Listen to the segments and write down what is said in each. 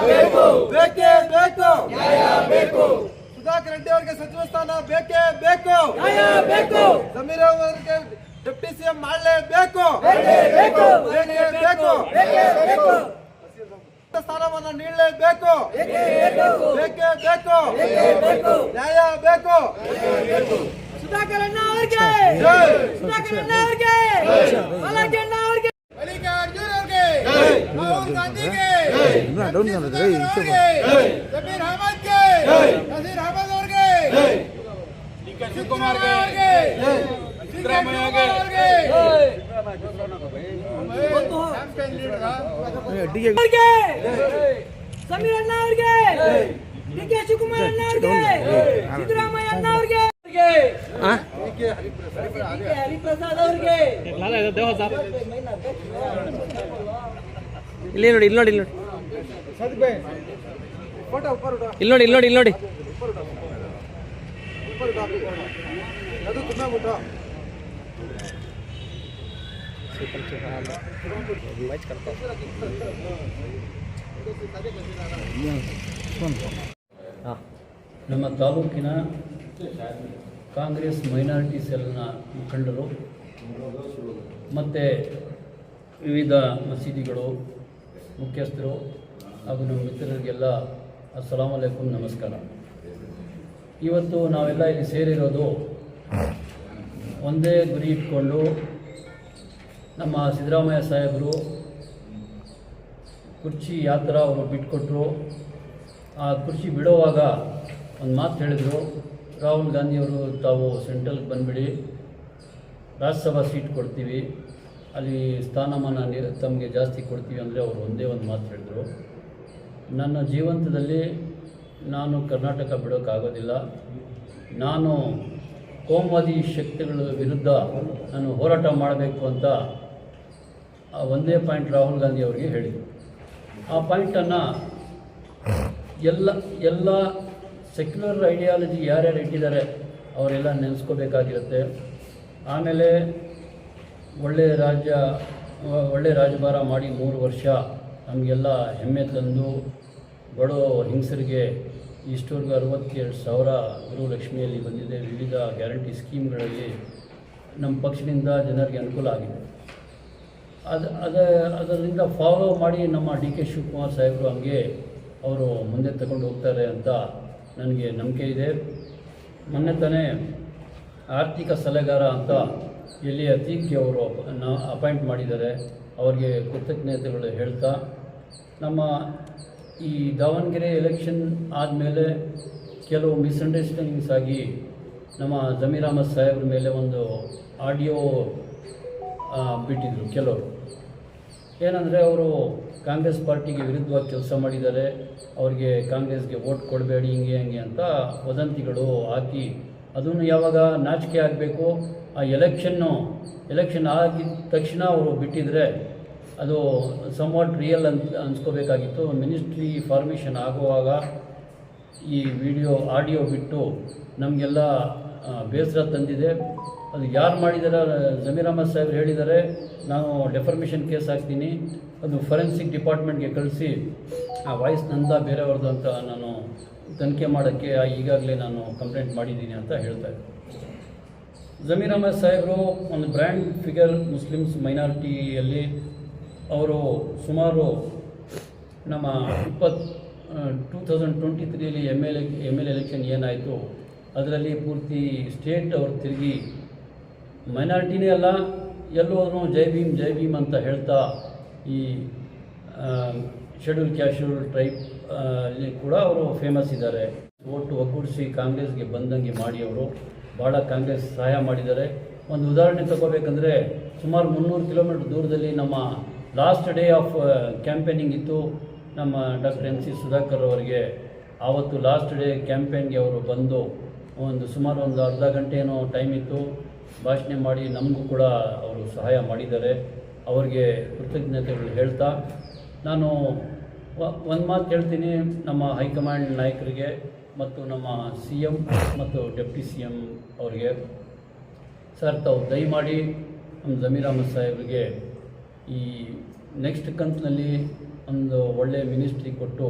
ಬೇಕು ಬೇಕೇ ಬೇಕು ನ್ಯಾಯ ಬೇಕು ಸುಧಾಕರ್ ರೆಡ್ಡಿ ಅವರಿಗೆ ಸಚಿವ ಸ್ಥಾನ ಬೇಕೇ ಬೇಕು ನ್ಯಾಯ ಬೇಕು ಜಮೀರ್ ಅವರಿಗೆ ಡೆಪ್ಟಿ ಸಿಎಂ ಮಾಡಲೇಬೇಕು ಬೇಕೇ ಬೇಕು ಬೇಕೇ ಬೇಕು ಬೇಕೇ ಬೇಕು ಸ್ಥಾನವನ್ನು ನೀಡಲೇಬೇಕು ಬೇಕೇ ಬೇಕು ಬೇಕೇ ಬೇಕು ಬೇಕೇ ಬೇಕು ನ್ಯಾಯ ಬೇಕು ಸುಧಾಕರ್ ಅಣ್ಣ ಅವರಿಗೆ ಜೈ ಸುಧಾಕರ್ ಅಣ್ಣ ಅವರಿಗೆ ಬಾಲಾಜಿ ಅಣ್ಣ ಅವರಿಗೆ ಮಲ್ಲಿಕಾರ್ಜುನ್ ಅವರಿಗೆ ರಾಹುಲ್ ಗಾಂಧಿಗೆ ಜಮೀರ್ ಅಹಮದ್ಗೆ ನಜೀರ್ ಅಹಮದ್ ಅವರಿಗೆ ಡಿಕೆ ಶಿವಕುಮಾರ್ಗೆ ಸಿದ್ದರಾಮಯ್ಯಗೆ ಅವರಿಗೆ ಸಮೀರ್ ಅಣ್ಣ ಅವರಿಗೆ ಡಿಕೆ ಶಿವಕುಮಾರ್ ಅಣ್ಣ ಅವರಿಗೆ ಸಿದ್ದರಾಮಯ್ಯ ಅಣ್ಣ ಅವರಿಗೆ ಹರಿಪ್ರಸಾದ್ ಅವರಿಗೆ ಇಲ್ಲಿ ನೋಡಿ ಇಲ್ಲಿ ನೋಡಿ ಇಲ್ಲಿ ನೋಡಿ ಇಲ್ಲಿ ನೋಡಿ ಇಲ್ಲಿ ನೋಡಿ ಅದು ತುಂಬಾ ಊಟ ನಮ್ಮ ತಾಲೂಕಿನ ಕಾಂಗ್ರೆಸ್ ಮೈನಾರಿಟಿ ಸೆಲ್ನ ಮುಖಂಡರು ಮತ್ತು ವಿವಿಧ ಮಸೀದಿಗಳು ಮುಖ್ಯಸ್ಥರು ಹಾಗೂ ನಮ್ಮ ಮಿತ್ರರಿಗೆಲ್ಲ ಅಸ್ಸಲಾಮು ಅಲೈಕುಂ ನಮಸ್ಕಾರ. ಇವತ್ತು ನಾವೆಲ್ಲ ಇಲ್ಲಿ ಸೇರಿರೋದು ಒಂದೇ ಗುರಿ ಇಟ್ಕೊಂಡು ನಮ್ಮ ಸಿದ್ದರಾಮಯ್ಯ ಸಾಹೇಬರು ಕುರ್ಚಿ ಯಾವ ಥರ ಅವರು ಬಿಟ್ಕೊಟ್ರು, ಆ ಕುರ್ಚಿ ಬಿಡುವಾಗ ಒಂದು ಮಾತು ಹೇಳಿದರು, ರಾಹುಲ್ ಗಾಂಧಿಯವರು ತಾವು ಸೆಂಟ್ರಲ್ಗೆ ಬಂದುಬಿಡಿ, ರಾಜ್ಯಸಭಾ ಸೀಟ್ ಕೊಡ್ತೀವಿ, ಅಲ್ಲಿ ಸ್ಥಾನಮಾನ ತಮಗೆ ಜಾಸ್ತಿ ಕೊಡ್ತೀವಿ ಅಂದರೆ ಅವರು ಒಂದೇ ಒಂದು ಮಾತು ಹೇಳಿದರು. ನನ್ನ ಜೀವಂತದಲ್ಲಿ ನಾನು ಕರ್ನಾಟಕ ಬಿಡೋಕ್ಕಾಗೋದಿಲ್ಲ, ನಾನು ಕೋಮುವಾದಿ ಶಕ್ತಿಗಳ ವಿರುದ್ಧ ನಾನು ಹೋರಾಟ ಮಾಡಬೇಕು ಅಂತ ಒಂದೇ ಪಾಯಿಂಟ್ ರಾಹುಲ್ ಗಾಂಧಿ ಅವರಿಗೆ ಹೇಳಿದರು. ಆ ಪಾಯಿಂಟನ್ನು ಎಲ್ಲ ಸೆಕ್ಯುಲರ್ ಐಡಿಯಾಲಜಿ ಯಾರ್ಯಾರು ಇಟ್ಟಿದ್ದಾರೆ ಅವರೆಲ್ಲ ನೆನೆಸ್ಕೋಬೇಕಾಗಿರುತ್ತೆ. ಆಮೇಲೆ ಒಳ್ಳೆ ರಾಜಭಾರ ಮಾಡಿ 3 ವರ್ಷ ನಮಗೆಲ್ಲ ಹೆಮ್ಮೆ ತಂದು ಬಡೋ ಹಿಂಸರಿಗೆ ಇಷ್ಟವರೆಗೂ 62,000 ಗೃಹಲಕ್ಷ್ಮಿಯಲ್ಲಿ ಬಂದಿದೆ. ವಿವಿಧ ಗ್ಯಾರಂಟಿ ಸ್ಕೀಮ್ಗಳಲ್ಲಿ ನಮ್ಮ ಪಕ್ಷದಿಂದ ಜನರಿಗೆ ಅನುಕೂಲ ಆಗಿದೆ. ಅದರಿಂದ ಫಾಲೋ ಮಾಡಿ ನಮ್ಮ ಡಿ ಕೆ ಶಿವಕುಮಾರ್ ಸಾಹೇಬರು ಹಂಗೆ ಅವರು ಮುಂದೆ ತಗೊಂಡು ಹೋಗ್ತಾರೆ ಅಂತ ನನಗೆ ನಂಬಿಕೆ ಇದೆ. ಮೊನ್ನೆ ತಾನೇ ಆರ್ಥಿಕ ಸಲಹೆಗಾರ ಅಂತ ಎಲ್ಲಿ ಅತೀಕ್ಗೆ ಅವರು ಅಪಾಯಿಂಟ್ ಮಾಡಿದ್ದಾರೆ, ಅವರಿಗೆ ಕೃತಜ್ಞತೆಗಳು ಹೇಳ್ತಾ, ನಮ್ಮ ಈ ದಾವಣಗೆರೆ ಎಲೆಕ್ಷನ್ ಆದಮೇಲೆ ಕೆಲವು ಮಿಸ್ಅಂಡರ್ಸ್ಟ್ಯಾಂಡಿಂಗ್ಸ್ ಆಗಿ ನಮ್ಮ ಜಮೀರ್ ಅಹಮದ್ ಸಾಹೇಬ್ರ ಮೇಲೆ ಒಂದು ಆಡಿಯೋ ಬಿಟ್ಟಿದ್ರು ಕೆಲವರು. ಏನಂದರೆ ಅವರು ಕಾಂಗ್ರೆಸ್ ಪಾರ್ಟಿಗೆ ವಿರುದ್ಧವಾಗಿ ಕೆಲಸ ಮಾಡಿದ್ದಾರೆ, ಅವರಿಗೆ ಕಾಂಗ್ರೆಸ್ಗೆ ವೋಟ್ ಕೊಡಬೇಡಿ ಹಿಂಗೆ ಹಂಗೆ ಅಂತ ವದಂತಿಗಳು ಹಾಕಿ, ಅದನ್ನು ಯಾವಾಗ ನಾಚಿಕೆ ಆಗಬೇಕು, ಆ ಎಲೆಕ್ಷನ್ ಆಗಿದ ತಕ್ಷಣ ಅವರು ಬಿಟ್ಟಿದ್ರೆ ಅದು ಸಮ್ವಾಟ್ ರಿಯಲ್ ಅಂತ ಅನ್ಸ್ಕೋಬೇಕಾಗಿತ್ತು. ಮಿನಿಸ್ಟ್ರಿ ಫಾರ್ಮೇಷನ್ ಆಗುವಾಗ ಈ ಆಡಿಯೋ ಬಿಟ್ಟು ನಮಗೆಲ್ಲ ಬೇಸರ ತಂದಿದೆ. ಅದು ಯಾರು ಮಾಡಿದಾರೆ, ಜಮೀರ್ ಅಹಮದ್ ಸಾಹೇಬ್ರು ಹೇಳಿದ್ದಾರೆ, ನಾನು ಡೆಫರ್ಮೇಷನ್ ಕೇಸ್ ಹಾಕ್ತೀನಿ, ಅದು ಫೊರೆನ್ಸಿಕ್ ಡಿಪಾರ್ಟ್ಮೆಂಟ್ಗೆ ಕಳಿಸಿ ಆ ವಾಯ್ಸ್ ನಂದ ಬೇರೆಯವ್ರದ್ದು ಅಂತ ನಾನು ತನಿಖೆ ಮಾಡೋಕ್ಕೆ ಈಗಾಗಲೇ ನಾನು ಕಂಪ್ಲೇಂಟ್ ಮಾಡಿದ್ದೀನಿ ಅಂತ ಹೇಳ್ತಾರೆ. ಜಮೀರ್ ಅಹಮದ್ ಸಾಹೇಬರು ಒಂದು ಬ್ರ್ಯಾಂಡ್ ಫಿಗರ್ ಮುಸ್ಲಿಮ್ಸ್ ಮೈನಾರಿಟಿಯಲ್ಲಿ. ಅವರು ಸುಮಾರು ನಮ್ಮ 2023ರಲ್ಲಿ ಎಮ್ ಎಲ್ ಎಲೆಕ್ಷನ್ ಏನಾಯಿತು ಅದರಲ್ಲಿ ಪೂರ್ತಿ ಸ್ಟೇಟ್ ಅವ್ರು ತಿರುಗಿ ಮೈನಾರಿಟಿನೇ ಅಲ್ಲ ಎಲ್ಲೋದ್ರೂ ಜೈ ಭೀಮ್ ಅಂತ ಹೇಳ್ತಾ ಈ ಶೆಡ್ಯೂಲ್ ಕ್ಯಾಶ್ ಟ್ರೈಬ್ ಅಲ್ಲಿ ಕೂಡ ಅವರು ಫೇಮಸ್ ಇದ್ದಾರೆ. ಓಟು ಒಗ್ಗೂಡಿಸಿ ಕಾಂಗ್ರೆಸ್ಗೆ ಬಂದಂಗೆ ಮಾಡಿ ಅವರು ಭಾಳ ಕಾಂಗ್ರೆಸ್ ಸಹಾಯ ಮಾಡಿದ್ದಾರೆ. ಒಂದು ಉದಾಹರಣೆ ತಗೋಬೇಕಂದ್ರೆ ಸುಮಾರು 300 ಕಿಲೋಮೀಟರ್ ದೂರದಲ್ಲಿ ನಮ್ಮ ಲಾಸ್ಟ್ ಡೇ ಆಫ್ ಕ್ಯಾಂಪೇನಿಂಗ್ ಇತ್ತು. ನಮ್ಮ ಡಾಕ್ಟರ್ MC ಸುಧಾಕರ್ ಅವರಿಗೆ ಆವತ್ತು ಲಾಸ್ಟ್ ಡೇ ಕ್ಯಾಂಪೇನ್ಗೆ ಅವರು ಬಂದು ಸುಮಾರು ಒಂದು ಅರ್ಧ ಗಂಟೆ ಏನೋ ಟೈಮ್ ಇತ್ತು, ಭಾಷಣ ಮಾಡಿ ನಮಗೂ ಕೂಡ ಅವರು ಸಹಾಯ ಮಾಡಿದ್ದಾರೆ. ಅವರಿಗೆ ಕೃತಜ್ಞತೆಗಳು ಹೇಳ್ತಾ ನಾನು ಒಂದು ಮಾತು ಹೇಳ್ತೀನಿ ನಮ್ಮ ಹೈಕಮಾಂಡ್ ನಾಯಕರಿಗೆ ಮತ್ತು ನಮ್ಮ CM ಮತ್ತು ಡೆಪ್ಟಿ CM ಅವರಿಗೆ, ಸರ್ ತಾವು ದಯಮಾಡಿ ನಮ್ಮ ಜಮೀರ್ ಅಹಮದ್ ಸಾಹೇಬ್ರಿಗೆ ಈ ನೆಕ್ಸ್ಟ್ ಕಂತಿನಲ್ಲಿ ಒಂದು ಒಳ್ಳೆಯ ಮಿನಿಸ್ಟ್ರಿ ಕೊಟ್ಟು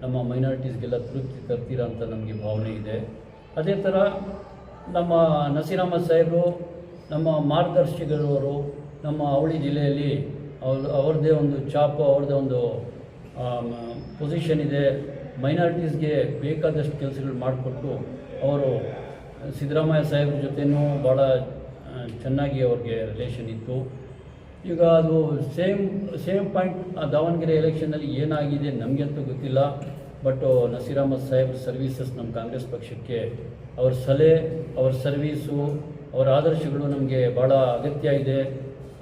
ನಮ್ಮ ಮೈನಾರಿಟೀಸ್ಗೆಲ್ಲ ತೃಪ್ತಿ ತರ್ತೀರಾ ಅಂತ ನಮಗೆ ಭಾವನೆ ಇದೆ. ಅದೇ ಥರ ನಮ್ಮ ನಸೀರ್ ಅಹಮದ್ ಸಾಹೇಬರು ನಮ್ಮ ಮಾರ್ಗದರ್ಶಿಗಳವರು ನಮ್ಮ ಅವಳಿ ಜಿಲ್ಲೆಯಲ್ಲಿ ಅವ್ರದ್ದೇ ಒಂದು ಛಾಪು, ಅವ್ರದ್ದೇ ಒಂದು ಪೊಸಿಷನ್ ಇದೆ. ಮೈನಾರಿಟೀಸ್ಗೆ ಬೇಕಾದಷ್ಟು ಕೆಲಸಗಳು ಮಾಡಿಕೊಟ್ಟು ಅವರು ಸಿದ್ದರಾಮಯ್ಯ ಸಾಹೇಬ್ರ ಜೊತೆನೂ ಭಾಳ ಚೆನ್ನಾಗಿ ಅವ್ರಿಗೆ ರಿಲೇಷನ್ ಇತ್ತು. ಈಗ ಅದು ಸೇಮ್ ಪಾಯಿಂಟ್ ದಾವಣಗೆರೆ ಎಲೆಕ್ಷನ್ನಲ್ಲಿ ಏನಾಗಿದೆ ನಮಗೆ ಅಂತೂ ಗೊತ್ತಿಲ್ಲ. ಬಟ್ ನಸೀರ್ ಅಹಮದ್ ಸಾಹೇಬ್ರ ಸರ್ವೀಸಸ್ ನಮ್ಮ ಕಾಂಗ್ರೆಸ್ ಪಕ್ಷಕ್ಕೆ, ಅವ್ರ ಸಲಹೆ, ಅವ್ರ ಸರ್ವೀಸು, ಅವರ ಆದರ್ಶಗಳು ನಮಗೆ ಭಾಳ ಅಗತ್ಯ ಇದೆ.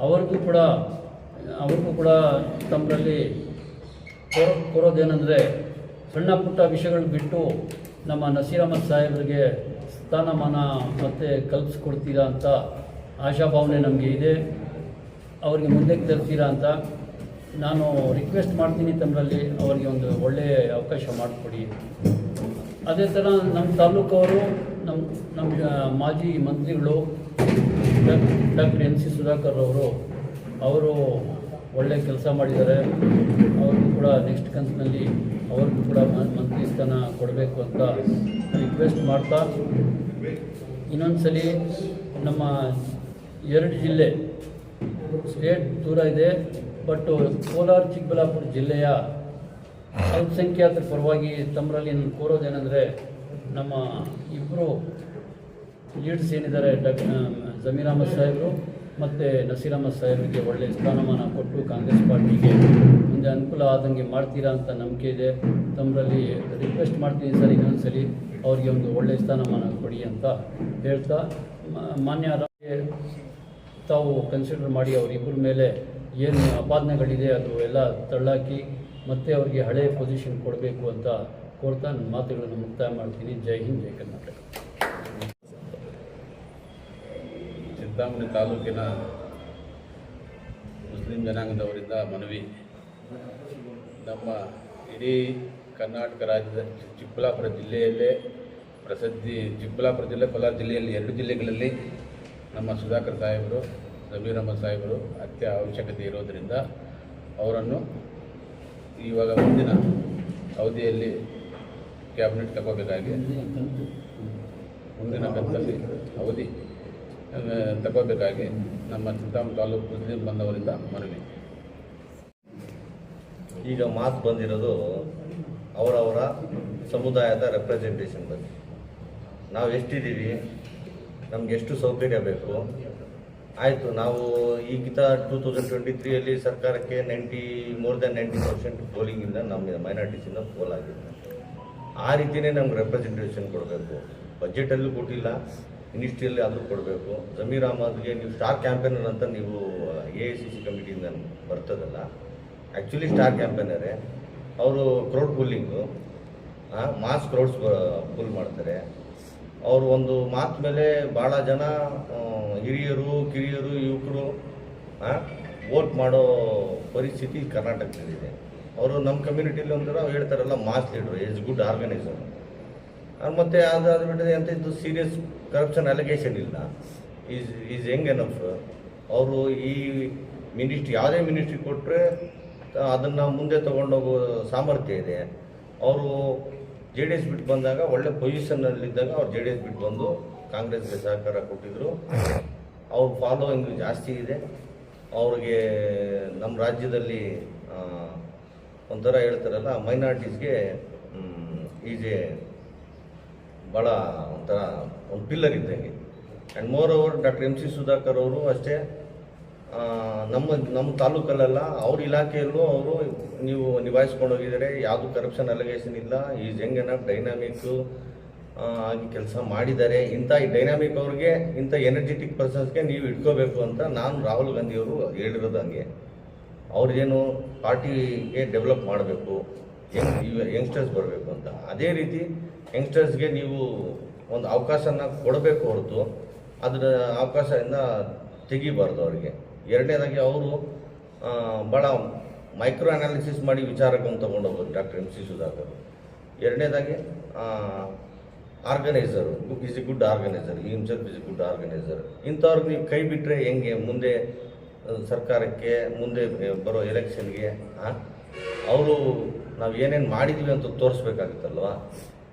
ಅವ್ರಿಗೂ ಕೂಡ ತಮ್ಮಲ್ಲಿ ಕೋರೋದೇನೆಂದರೆ ಸಣ್ಣ ಪುಟ್ಟ ವಿಷಯಗಳು ಬಿಟ್ಟು ನಮ್ಮ ನಸೀರ್ ಅಹಮದ್ ಸಾಹೇಬ್ರಿಗೆ ಸ್ಥಾನಮಾನ ಮತ್ತೆ ಕಲ್ಪಿಸ್ಕೊಡ್ತೀರಾ ಅಂತ ಆಶಾಭಾವನೆ ನಮಗೆ ಇದೆ. ಅವ್ರಿಗೆ ಮುಂದಕ್ಕೆ ತರ್ತೀರಾ ಅಂತ ನಾನು ರಿಕ್ವೆಸ್ಟ್ ಮಾಡ್ತೀನಿ. ತಮ್ಮಲ್ಲಿ ಅವರಿಗೆ ಒಂದು ಒಳ್ಳೆಯ ಅವಕಾಶ ಮಾಡಿಕೊಡಿ. ಅದೇ ಥರ ನಮ್ಮ ತಾಲೂಕವರು ನಮ್ಮ ಮಾಜಿ ಮಂತ್ರಿಗಳು ಡಾಕ್ಟರ್ ಎನ್ ಸಿ ಸುಧಾಕರ್ ಅವರು ಒಳ್ಳೆಯ ಕೆಲಸ ಮಾಡಿದ್ದಾರೆ. ಅವ್ರಿಗೂ ಕೂಡ ನೆಕ್ಸ್ಟ್ ಕಂತಿನಲ್ಲಿ ಅವ್ರಿಗೂ ಕೂಡ ಮಂತ್ರಿ ಸ್ಥಾನ ಕೊಡಬೇಕು ಅಂತ ರಿಕ್ವೆಸ್ಟ್ ಮಾಡ್ತಾ, ಇನ್ನೊಂದು ಸಲ ನಮ್ಮ 2 ಜಿಲ್ಲೆ ಸ್ಟೇಟ್ ದೂರ ಇದೆ. ಬಟ್ ಕೋಲಾರ ಚಿಕ್ಕಬಳ್ಳಾಪುರ ಜಿಲ್ಲೆಯ ಅಲ್ಪಸಂಖ್ಯಾತರ ಪರವಾಗಿ ತಮ್ಮರಲ್ಲಿ ನಾನು ಕೋರೋದೇನೆಂದರೆ, ನಮ್ಮ ಇಬ್ಬರು ಲೀಡ್ಸ್ ಏನಿದ್ದಾರೆ ಜಮೀರ್ ಅಹಮದ್ ಸಾಹೇಬರು ಮತ್ತು ನಸೀರ್ ಅಹಮದ್ ಸಾಹೇಬರಿಗೆ ಒಳ್ಳೆಯ ಸ್ಥಾನಮಾನ ಕೊಟ್ಟು ಕಾಂಗ್ರೆಸ್ ಪಾರ್ಟಿಗೆ ಮುಂದೆ ಅನುಕೂಲ ಆದಂಗೆ ಮಾಡ್ತೀರಾ ಅಂತ ನಂಬಿಕೆ ಇದೆ. ತಮ್ಮರಲ್ಲಿ ರಿಕ್ವೆಸ್ಟ್ ಮಾಡ್ತೀನಿ ಸರ್, ಇನ್ನೊಂದು ಸಲ ಅವ್ರಿಗೆ ಒಂದು ಒಳ್ಳೆಯ ಸ್ಥಾನಮಾನ ಕೊಡಿ ಅಂತ ಹೇಳ್ತಾ, ಮಾನ್ಯ ತಾವು ಕನ್ಸಿಡರ್ ಮಾಡಿ ಅವರಿಬ್ಬರ ಮೇಲೆ ಏನು ಅಪಾದನೆಗಳಿದೆ ಅದು ಎಲ್ಲ ತಳ್ಳಾಕಿ ಮತ್ತೆ ಅವರಿಗೆ ಹಳೆಯ ಪೊಸಿಷನ್ ಕೊಡಬೇಕು ಅಂತ ಕೋರ್ತಾ ನನ್ನ ಮಾತುಗಳನ್ನು ಮುಕ್ತಾಯ ಮಾಡ್ತೀನಿ. ಜೈ ಹಿಂದ್, ಜೈ ಕರ್ನಾಟಕ. ಚಿಂತಾಮಣಿ ತಾಲೂಕಿನ ಮುಸ್ಲಿಂ ಜನಾಂಗದವರಿಂದ ಮನವಿ. ನಮ್ಮ ಇಡೀ ಕರ್ನಾಟಕ ರಾಜ್ಯದ ಚಿಕ್ಕಬಳ್ಳಾಪುರ ಜಿಲ್ಲೆಯಲ್ಲೇ ಪ್ರಸಿದ್ಧಿ, ಚಿಕ್ಕಬಳ್ಳಾಪುರ ಜಿಲ್ಲೆ, ಕೋಲಾರ ಜಿಲ್ಲೆಯಲ್ಲಿ 2 ಜಿಲ್ಲೆಗಳಲ್ಲಿ ನಮ್ಮ ಸುಧಾಕರ್ ಸಾಹೇಬರು, ಜಮೀರ್ ಅಹಮದ್ ಸಾಹೇಬರು ಅತ್ಯ ಅವಶ್ಯಕತೆ ಇರೋದರಿಂದ ಅವರನ್ನು ಇವಾಗ ಮುಂದಿನ ಅವಧಿಯಲ್ಲಿ ಕ್ಯಾಬಿನೆಟ್ ತಗೋಬೇಕಾಗಿ, ಮುಂದಿನ ಕಂತಲ್ಲಿ ಅವಧಿ ತಗೋಬೇಕಾಗಿ ನಮ್ಮ ಚಿಂತಾಮಣಿ ತಾಲೂಕು ಮುಸ್ಲಿಂ ಬಂದವರಿಂದ ಮನವಿ. ಈಗ ಮಾತು ಬಂದಿರೋದು ಅವರವರ ಸಮುದಾಯದ ರೆಪ್ರೆಸೆಂಟೇಷನ್ ಬಗ್ಗೆ. ನಾವು ಎಷ್ಟಿದ್ದೀವಿ, ನಮ್ಗೆ ಎಷ್ಟು ಸೌಕರ್ಯ ಬೇಕು, ಆಯಿತು. ನಾವು ಈಗಿಂತ 2023ಯಲ್ಲಿ ಸರ್ಕಾರಕ್ಕೆ more than 90% ಪೋಲಿಂಗಿಂದ ನಮ್ಮ ಮೈನಾರಿಟೀಸಿಂದ ಪೋಲ್ ಆಗಿದೆ. ಆ ರೀತಿಯೇ ನಮ್ಗೆ ರೆಪ್ರೆಸೆಂಟೇಷನ್ ಕೊಡಬೇಕು. ಬಜೆಟಲ್ಲೂ ಕೊಟ್ಟಿಲ್ಲ, ಮಿನಿಸ್ಟ್ರಿಯಲ್ಲಿ ಆದರೂ ಕೊಡಬೇಕು. ಜಮೀರ್ ಅಹಮದ್ಗೆ ನೀವು ಸ್ಟಾರ್ ಕ್ಯಾಂಪೇನರ್ ಅಂತ ನೀವು AICC ಕಮಿಟಿಯಿಂದ ಬರ್ತದಲ್ಲ, ಆ್ಯಕ್ಚುಲಿ ಸ್ಟಾರ್ ಕ್ಯಾಂಪೇನರೇ. ಅವರು crowd pulling, mass crowds pull ಮಾಡ್ತಾರೆ. ಅವರು ಒಂದು ಮಾತು ಮೇಲೆ ಭಾಳ ಜನ ಹಿರಿಯರು, ಕಿರಿಯರು, ಯುವಕರು ವೋಟ್ ಮಾಡೋ ಪರಿಸ್ಥಿತಿ ಕರ್ನಾಟಕದಲ್ಲಿದೆ. ಅವರು ನಮ್ಮ ಕಮ್ಯುನಿಟಿಲಿ ಒಂಥರ ಹೇಳ್ತಾರಲ್ಲ, mass leader, is good organiser. ಮತ್ತು ಅದಾದ ಬಿಟ್ಟರೆ ಅಂತ ಇದು ಸೀರಿಯಸ್ ಕರಪ್ಷನ್ ಅಲಿಗೇಷನ್ ಇಲ್ಲ. Is young enough. ಅವರು ಈ ಮಿನಿಸ್ಟ್ರಿ, ಯಾವುದೇ ಮಿನಿಸ್ಟ್ರಿ ಕೊಟ್ಟರೆ ಅದನ್ನು ಮುಂದೆ ತೊಗೊಂಡೋಗೋ ಸಾಮರ್ಥ್ಯ ಇದೆ. ಅವರು JDS ಬಿಟ್ಟು ಬಂದಾಗ ಒಳ್ಳೆ ಪೊಸಿಷನ್ನಲ್ಲಿದ್ದಾಗ ಅವ್ರು JDS ಬಿಟ್ಟು ಬಂದು ಕಾಂಗ್ರೆಸ್ಗೆ ಸಹಕಾರ ಕೊಟ್ಟಿದ್ದರು. ಅವ್ರ ಫಾಲೋಯಿಂಗ್ ಜಾಸ್ತಿ ಇದೆ. ಅವ್ರಿಗೆ ನಮ್ಮ ರಾಜ್ಯದಲ್ಲಿ ಒಂಥರ ಹೇಳ್ತಾರಲ್ಲ, ಮೈನಾರಿಟೀಸ್ಗೆ ಭಾಳ ಒಂಥರ ಒಂದು ಪಿಲ್ಲರ್ ಇದ್ದಂಗೆ. And more over doctor MC Sudhakar ಅವರು ಅಷ್ಟೇ, ನಮ್ಮ ತಾಲೂಕಲ್ಲೆಲ್ಲ ಅವ್ರ ಇಲಾಖೆಯಲ್ಲೂ ಅವರು ನೀವು ನಿಭಾಯಿಸ್ಕೊಂಡು ಹೋಗಿದ್ದಾರೆ. ಯಾವುದು ಕರಪ್ಷನ್ ಅಲಿಗೇಷನ್ ಇಲ್ಲ. ಈಸ್ ಯಂಗ್ ಎನಫ್, ಡೈನಾಮಿಕ್ಕು ಆಗಿ ಕೆಲಸ ಮಾಡಿದ್ದಾರೆ. ಇಂಥ ಡೈನಾಮಿಕ್ ಅವ್ರಿಗೆ, ಇಂಥ ಎನರ್ಜೆಟಿಕ್ ಪರ್ಸನ್ಸ್ಗೆ ನೀವು ಇಟ್ಕೋಬೇಕು ಅಂತ ನಾನು ರಾಹುಲ್ ಗಾಂಧಿಯವರು ಹೇಳಿರೋದು ಹಂಗೆ. ಅವ್ರಿಗೇನು ಪಾರ್ಟಿಗೆ ಡೆವಲಪ್ ಮಾಡಬೇಕು, ಯಂಗ್ಸ್ಟರ್ಸ್ ಬರಬೇಕು ಅಂತ. ಅದೇ ರೀತಿ ಯಂಗ್ಸ್ಟರ್ಸ್ಗೆ ನೀವು ಒಂದು ಅವಕಾಶನ ಕೊಡಬೇಕು ಹೊರತು ಅದರ ಅವಕಾಶದಿಂದ ತೆಗಿಬಾರ್ದು ಅವರಿಗೆ. ಎರಡನೇದಾಗಿ ಅವರು ಭಾಳ ಮೈಕ್ರೋ ಅನಾಲಿಸಿಸ್ ಮಾಡಿ ವಿಚಾರಗಳನ್ನು ತೊಗೊಂಡೋಗ್ಬೋದು ಡಾಕ್ಟರ್ MC ಸುಧಾಕರ್. ಎರಡನೇದಾಗಿ organiser, is a good organiser, ಈ himself is a good organiser. ಇಂಥವ್ರಿಗೆ ನೀವು ಕೈ ಬಿಟ್ಟರೆ ಹೆಂಗೆ ಮುಂದೆ ಸರ್ಕಾರಕ್ಕೆ, ಮುಂದೆ ಬರೋ ಎಲೆಕ್ಷನ್ಗೆ ಅವರು ನಾವು ಏನೇನು ಮಾಡಿದ್ವಿ ಅಂತ ತೋರಿಸ್ಬೇಕಾಗುತ್ತಲ್ವ.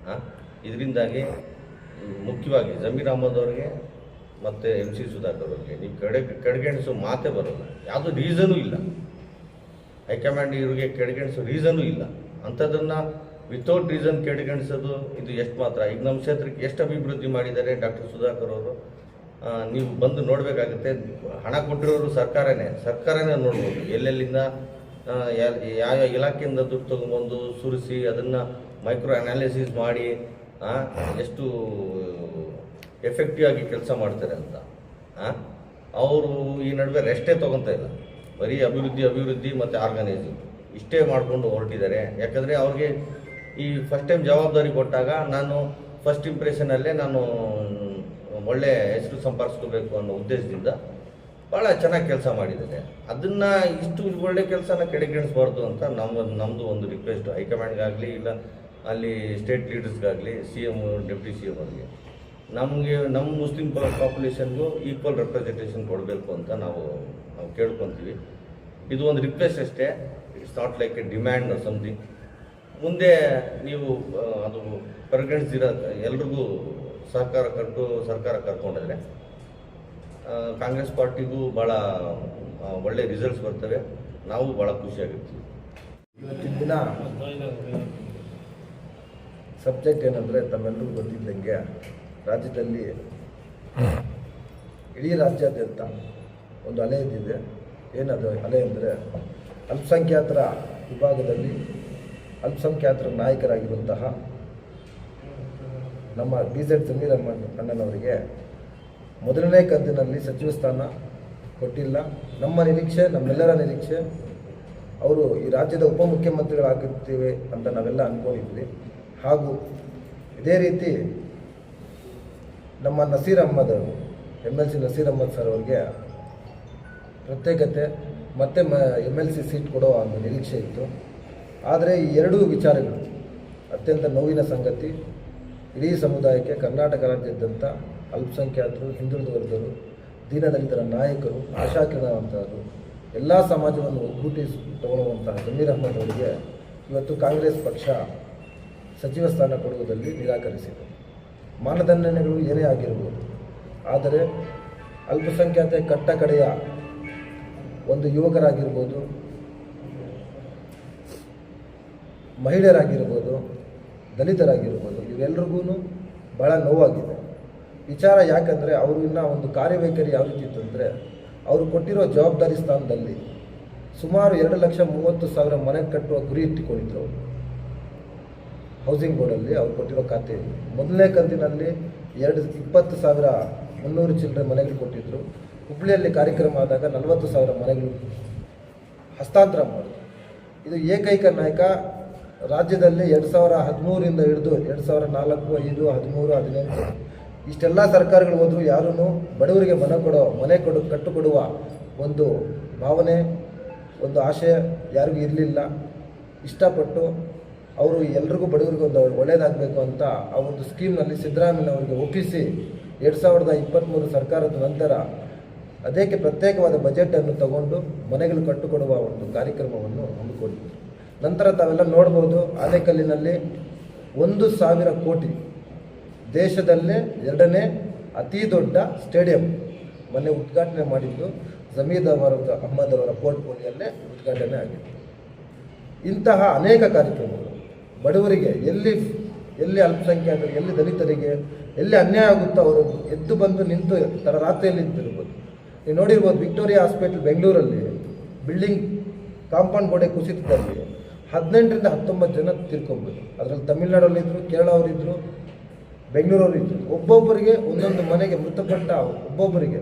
ಇದರಿಂದಾಗಿ ಮುಖ್ಯವಾಗಿ ಜಮೀರ್ ಅಹಮದ್ ಅವ್ರಿಗೆ ಮತ್ತು MC ಸುಧಾಕರ್ ಅವ್ರಿಗೆ ನೀವು ಕಡೆಗಣಿಸೋ ಮಾತೇ ಬರೋಲ್ಲ. ಯಾವುದೂ ರೀಸನೂ ಇಲ್ಲ, ಹೈಕಮಾಂಡ್ ಇವ್ರಿಗೆ ಕಡೆಗಣಿಸೋ ರೀಸನೂ ಇಲ್ಲ. ಅಂಥದ್ದನ್ನು ವಿತೌಟ್ ರೀಸನ್ ಕಡೆಗಣಿಸೋದು ಇದು ಎಷ್ಟು ಮಾತ್ರ. ಈಗ ನಮ್ಮ ಕ್ಷೇತ್ರಕ್ಕೆ ಎಷ್ಟು ಅಭಿವೃದ್ಧಿ ಮಾಡಿದ್ದಾರೆ ಡಾಕ್ಟರ್ ಸುಧಾಕರ್ ಅವರು, ನೀವು ಬಂದು ನೋಡಬೇಕಾಗುತ್ತೆ. ಹಣ ಕೊಟ್ಟಿರೋರು ಸರ್ಕಾರನೇ ನೋಡ್ಬೋದು. ಎಲ್ಲೆಲ್ಲಿಂದ ಯಾವ ಇಲಾಖೆಯಿಂದ ದುಡ್ಡು ತೊಗೊಂಬಂದು ಸುರಿಸಿ ಅದನ್ನು ಮೈಕ್ರೋ ಅನಾಲಿಸಿಸ್ ಮಾಡಿ ಎಷ್ಟು ಎಫೆಕ್ಟಿವ್ ಆಗಿ ಕೆಲಸ ಮಾಡ್ತಾರೆ ಅಂತ. ಅವರು ಈ ನಡುವೆ ರೆಸ್ಟೇ ತೊಗೊತಾ ಇಲ್ಲ, ಬರೀ ಅಭಿವೃದ್ಧಿ ಮತ್ತು ಆರ್ಗನೈಸಿಂಗ್ ಇಷ್ಟೇ ಮಾಡಿಕೊಂಡು ಹೊರಟಿದ್ದಾರೆ. ಯಾಕಂದರೆ ಅವ್ರಿಗೆ ಈ ಫಸ್ಟ್ ಟೈಮ್ ಜವಾಬ್ದಾರಿ ಕೊಟ್ಟಾಗ ನಾನು ಫಸ್ಟ್ ಇಂಪ್ರೆಷನಲ್ಲೇ ನಾನು ಒಳ್ಳೆ ಹೆಸರು ಸಂಪಾದಿಸ್ಕೋಬೇಕು ಅನ್ನೋ ಉದ್ದೇಶದಿಂದ ಭಾಳ ಚೆನ್ನಾಗಿ ಕೆಲಸ ಮಾಡಿದ್ದಾರೆ. ಅದನ್ನು ಇಷ್ಟು ಒಳ್ಳೆ ಕೆಲಸನ ಕಡೆಗಣಿಸಬಾರ್ದು ಅಂತ ನಮ್ಮದು ಒಂದು ರಿಕ್ವೆಸ್ಟ್ ಹೈಕಮಾಂಡ್ಗಾಗಲಿ ಇಲ್ಲ ಅಲ್ಲಿ ಸ್ಟೇಟ್ ಲೀಡರ್ಸ್ಗಾಗಲಿ, CM ಡೆಪ್ಟಿ CM ಅವ್ರಿಗೆ. ನಮ್ಮ ಮುಸ್ಲಿಂ ಪಾಪ್ಯುಲೇಷನ್ಗೂ ಈಕ್ವಲ್ ರೆಪ್ರೆಸೆಂಟೇಷನ್ ಕೊಡಬೇಕು ಅಂತ ನಾವು ಕೇಳ್ಕೊತೀವಿ. ಇದು ಒಂದು ರಿಕ್ವೆಸ್ಟ್ ಅಷ್ಟೇ, it's not like A demand something. ಮುಂದೆ ನೀವು ಅದು ಪರಿಗಣಿಸಿರೋ ಎಲ್ರಿಗೂ ಸರ್ಕಾರ ಕರ್ಕೊಂಡಿದ್ರೆ ಕಾಂಗ್ರೆಸ್ ಪಾರ್ಟಿಗೂ ಭಾಳ ಒಳ್ಳೆ ರಿಸಲ್ಟ್ಸ್ ಬರ್ತವೆ. ನಾವು ಭಾಳ ಖುಷಿಯಾಗಿರ್ತೀವಿ. ಇವತ್ತಿನ ದಿನ ಸಬ್ಜೆಕ್ಟ್ ಏನಂದರೆ ತಮ್ಮೆಲ್ಲರಿಗೂ ಗೊತ್ತಿದ್ದಂಗೆ ರಾಜ್ಯದಲ್ಲಿ ಇಡೀ ರಾಜ್ಯಾದ್ಯಂತ ಒಂದು ಅಲೆ ಎದ್ದಿದೆ. ಏನದು ಅಲೆ ಅಂದರೆ ಅಲ್ಪಸಂಖ್ಯಾತರ ವಿಭಾಗದಲ್ಲಿ ಅಲ್ಪಸಂಖ್ಯಾತರ ನಾಯಕರಾಗಿರುವಂತಹ ನಮ್ಮ BZ ಜಮೀರ್ ಅಹಮದ್ ಅಣ್ಣನವರಿಗೆ ಮೊದಲನೇ ಕಂತಿನಲ್ಲಿ ಸಚಿವ ಸ್ಥಾನ ಕೊಟ್ಟಿಲ್ಲ. ನಮ್ಮ ನಿರೀಕ್ಷೆ, ನಮ್ಮೆಲ್ಲರ ನಿರೀಕ್ಷೆ ಅವರು ಈ ರಾಜ್ಯದ ಉಪಮುಖ್ಯಮಂತ್ರಿಗಳಾಗುತ್ತೇವೆ ಅಂತ ನಾವೆಲ್ಲ ಅಂದ್ಕೊಂಡಿದ್ವಿ. ಹಾಗೂ ಇದೇ ರೀತಿ ನಮ್ಮ ನಸೀರ್ ಅಹಮದ್ ಅವರು MLC ನಸೀರ್ ಅಹಮದ್ ಸರ್ ಅವರಿಗೆ ಪ್ರತ್ಯೇಕತೆ ಮತ್ತು MLC ಸೀಟ್ ಕೊಡೋ ಒಂದು ನಿರೀಕ್ಷೆ ಇತ್ತು. ಆದರೆ ಈ ಎರಡೂ ವಿಚಾರಗಳು ಅತ್ಯಂತ ನೋವಿನ ಸಂಗತಿ. ಇಡೀ ಸಮುದಾಯಕ್ಕೆ ಕರ್ನಾಟಕ ರಾಜ್ಯಾದ್ಯಂತ ಅಲ್ಪಸಂಖ್ಯಾತರು, ಹಿಂದುಳಿದ ವರ್ಗರು, ದೀನದಲಿತರ ನಾಯಕರು, ಆಶಾಕಿರಣವಂತಹರು, ಎಲ್ಲ ಸಮಾಜವನ್ನು ಒಗ್ಗೂಟಿಸಿ ತಗೊಳ್ಳುವಂತಹ ಜಮೀರ್ ಅಹಮದ್ ಅವರಿಗೆ ಇವತ್ತು ಕಾಂಗ್ರೆಸ್ ಪಕ್ಷ ಸಚಿವ ಸ್ಥಾನ ಕೊಡುವುದರಲ್ಲಿ ನಿರಾಕರಿಸಿದೆ. ಮಾನದಂಡನೆಗಳು ಏನೇ ಆಗಿರ್ಬೋದು, ಆದರೆ ಅಲ್ಪಸಂಖ್ಯಾತ ಕಟ್ಟ ಕಡೆಯ ಒಂದು ಯುವಕರಾಗಿರ್ಬೋದು, ಮಹಿಳೆಯರಾಗಿರ್ಬೋದು, ದಲಿತರಾಗಿರ್ಬೋದು, ಇವರೆಲ್ರಿಗೂ ಭಾಳ ನೋವಾಗಿದೆ. ವಿಚಾರ ಯಾಕಂದರೆ ಅವರು ಇನ್ನೂ ಒಂದು ಕಾರ್ಯವೈಖರಿ ಯಾವ ರೀತಿ ಇತ್ತಂದರೆ, ಅವರು ಕೊಟ್ಟಿರೋ ಜವಾಬ್ದಾರಿ ಸ್ಥಾನದಲ್ಲಿ ಸುಮಾರು 2,30,000 ಮನೆ ಕಟ್ಟುವ ಗುರಿ ಇಟ್ಟುಕೊಂಡಿದ್ರು. ಅವರು ಹೌಸಿಂಗ್ ಬೋರ್ಡಲ್ಲಿ ಅವ್ರು ಕೊಟ್ಟಿರೋ ಖಾತೆಯಲ್ಲಿ ಮೊದಲನೇ ಕಂತಿನಲ್ಲಿ 20,300 ಚಿಲ್ಲರೆ ಮನೆಗಳು ಕೊಟ್ಟಿದ್ದರು. ಹುಬ್ಬಳ್ಳಿಯಲ್ಲಿ ಕಾರ್ಯಕ್ರಮ ಆದಾಗ 40,000 ಮನೆಗಳು ಹಸ್ತಾಂತರ ಮಾಡಿದ್ರು. ಇದು ಏಕೈಕ ನಾಯಕ ರಾಜ್ಯದಲ್ಲಿ 2013ರಿಂದ ಹಿಡಿದು 2004, 5, 13, 18 ಇಷ್ಟೆಲ್ಲ ಸರ್ಕಾರಗಳು ಹೋದರೂ ಯಾರೂ ಬಡವರಿಗೆ ಮನೆ ಕಟ್ಟುಕೊಡುವ ಒಂದು ಭಾವನೆ, ಒಂದು ಆಶಯ ಯಾರಿಗೂ ಇರಲಿಲ್ಲ. ಇಷ್ಟಪಟ್ಟು ಅವರು ಎಲ್ರಿಗೂ ಬಡವರಿಗೂ ಒಂದು ಒಳ್ಳೆಯದಾಗಬೇಕು ಅಂತ ಆ ಒಂದು ಸ್ಕೀಮ್ನಲ್ಲಿ ಸಿದ್ದರಾಮಯ್ಯನವರಿಗೆ ಒಪ್ಪಿಸಿ 2023 ಸರ್ಕಾರದ ನಂತರ ಅದಕ್ಕೆ ಪ್ರತ್ಯೇಕವಾದ ಬಜೆಟನ್ನು ತಗೊಂಡು ಮನೆಗಳು ಕಟ್ಟುಕೊಡುವ ಒಂದು ಕಾರ್ಯಕ್ರಮವನ್ನು ಹಮ್ಮಿಕೊಂಡಿದ್ದರು. ನಂತರ ತಾವೆಲ್ಲ ನೋಡ್ಬೋದು, ಆನೇಕಲ್ಲಿನಲ್ಲಿ 1,000 ಕೋಟಿ ದೇಶದಲ್ಲೇ 2ನೇ ಅತಿ ದೊಡ್ಡ ಸ್ಟೇಡಿಯಂ ಮೊನ್ನೆ ಉದ್ಘಾಟನೆ ಮಾಡಿದ್ದು ಜಮೀರ್ ಅಹಮದ್ ಅವರ ಪೋರ್ಟ್ಫೋಲಿಯಲ್ಲೇ ಉದ್ಘಾಟನೆ ಆಗಿತ್ತು. ಇಂತಹ ಅನೇಕ ಕಾರ್ಯಕ್ರಮಗಳು ಬಡವರಿಗೆ ಎಲ್ಲಿ ಅಲ್ಪಸಂಖ್ಯಾತರಿಗೆ, ಎಲ್ಲಿ ದಲಿತರಿಗೆ, ಎಲ್ಲಿ ಅನ್ಯಾಯ ಆಗುತ್ತೋ ಅವರು ಎದ್ದು ಬಂದು ನಿಂತು ರಾತ್ರಿಯಲ್ಲಿ ನಿಂತಿರ್ಬೋದು. ನೀವು ನೋಡಿರ್ಬೋದು, ವಿಕ್ಟೋರಿಯಾ ಹಾಸ್ಪಿಟಲ್ ಬೆಂಗಳೂರಲ್ಲಿ ಬಿಲ್ಡಿಂಗ್ ಕಾಂಪೌಂಡ್ ಗೋಡೆ ಕುಸಿತದಲ್ಲಿ 18ರಿಂದ 19 ಜನ ತೀರ್ಕೊಂಬೋದು. ಅದರಲ್ಲಿ ತಮಿಳ್ನಾಡಲ್ಲಿದ್ದರು, ಕೇರಳ ಅವರಿದ್ದರು, ಬೆಂಗಳೂರವರು ಇದ್ದರು. ಒಬ್ಬೊಬ್ಬರಿಗೆ ಒಂದೊಂದು ಮನೆಗೆ ಮೃತಪಟ್ಟ ಒಬ್ಬೊಬ್ಬರಿಗೆ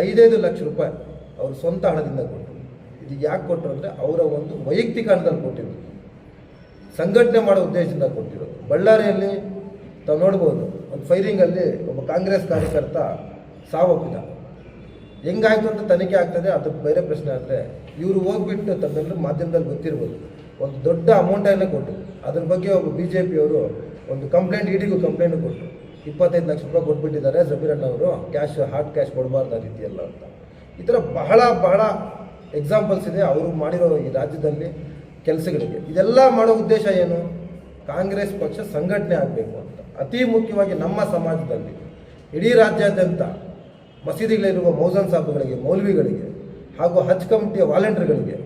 5-5 ಲಕ್ಷ ರೂಪಾಯಿ ಅವರು ಸ್ವಂತ ಹಣದಿಂದ ಕೊಟ್ಟರು. ಇದು ಯಾಕೆ ಕೊಟ್ಟರು ಅಂದರೆ ಅವರ ಒಂದು ವೈಯಕ್ತಿಕ ಹಣದಲ್ಲಿ ಕೊಟ್ಟಿರೋದು, ಸಂಘಟನೆ ಮಾಡೋ ಉದ್ದೇಶದಿಂದ ಕೊಟ್ಟಿರೋದು. ಬಳ್ಳಾರಿಯಲ್ಲಿ ತಾವು ನೋಡ್ಬೋದು, ಒಂದು ಫೈರಿಂಗಲ್ಲಿ ಒಬ್ಬ ಕಾಂಗ್ರೆಸ್ ಕಾರ್ಯಕರ್ತ ಸಾವಪ್ಪಿದ. ಹೆಂಗಾಯ್ತು ಅಂತ ತನಿಖೆ ಆಗ್ತದೆ, ಅದು ಬೇರೆ ಪ್ರಶ್ನೆ. ಆದರೆ ಇವರು ಹೋಗ್ಬಿಟ್ಟು ತಮ್ಮೆಲ್ಲರೂ ಮಾಧ್ಯಮದಲ್ಲಿ ಗೊತ್ತಿರ್ಬೋದು, ಒಂದು ದೊಡ್ಡ ಅಮೌಂಟನ್ನೇ ಕೊಟ್ಟರು. ಅದ್ರ ಬಗ್ಗೆ ಒಬ್ಬ BJPಯವರು ಒಂದು ಕಂಪ್ಲೇಂಟ್, EDಗೂ ಕಂಪ್ಲೇಂಟ್ ಕೊಟ್ಟರು. 25 ಲಕ್ಷ ರೂಪಾಯಿ ಕೊಟ್ಬಿಟ್ಟಿದ್ದಾರೆ ಜಮೀರ್ ಅಣ್ಣವರು, ಹಾರ್ಡ್ ಕ್ಯಾಶ್ ಕೊಡಬಾರ್ದು ಆ ರೀತಿಯಲ್ಲ ಅಂತ. ಈ ಥರ ಬಹಳ ಎಕ್ಸಾಂಪಲ್ಸ್ ಇದೆ ಅವರು ಮಾಡಿರೋ ಈ ರಾಜ್ಯದಲ್ಲಿ. ಕೆಲಸಗಳಿಗೆ. ಇದೆಲ್ಲ ಮಾಡೋ ಉದ್ದೇಶ ಏನು? ಕಾಂಗ್ರೆಸ್ ಪಕ್ಷ ಸಂಘಟನೆ ಆಗಬೇಕು ಅಂತ. ಅತಿ ಮುಖ್ಯವಾಗಿ ನಮ್ಮ ಸಮಾಜದಲ್ಲಿ ಇಡೀ ರಾಜ್ಯಾದ್ಯಂತ ಮಸೀದಿಗಳಿರುವ ಮೌಜನ್ ಸಾಬುಗಳಿಗೆ, ಮೌಲ್ವಿಗಳಿಗೆ ಹಾಗೂ ಹಜ್ ಕಮಿಟಿಯ ವಾಲಂಟಿಯರ್ಗಳಿಗೆ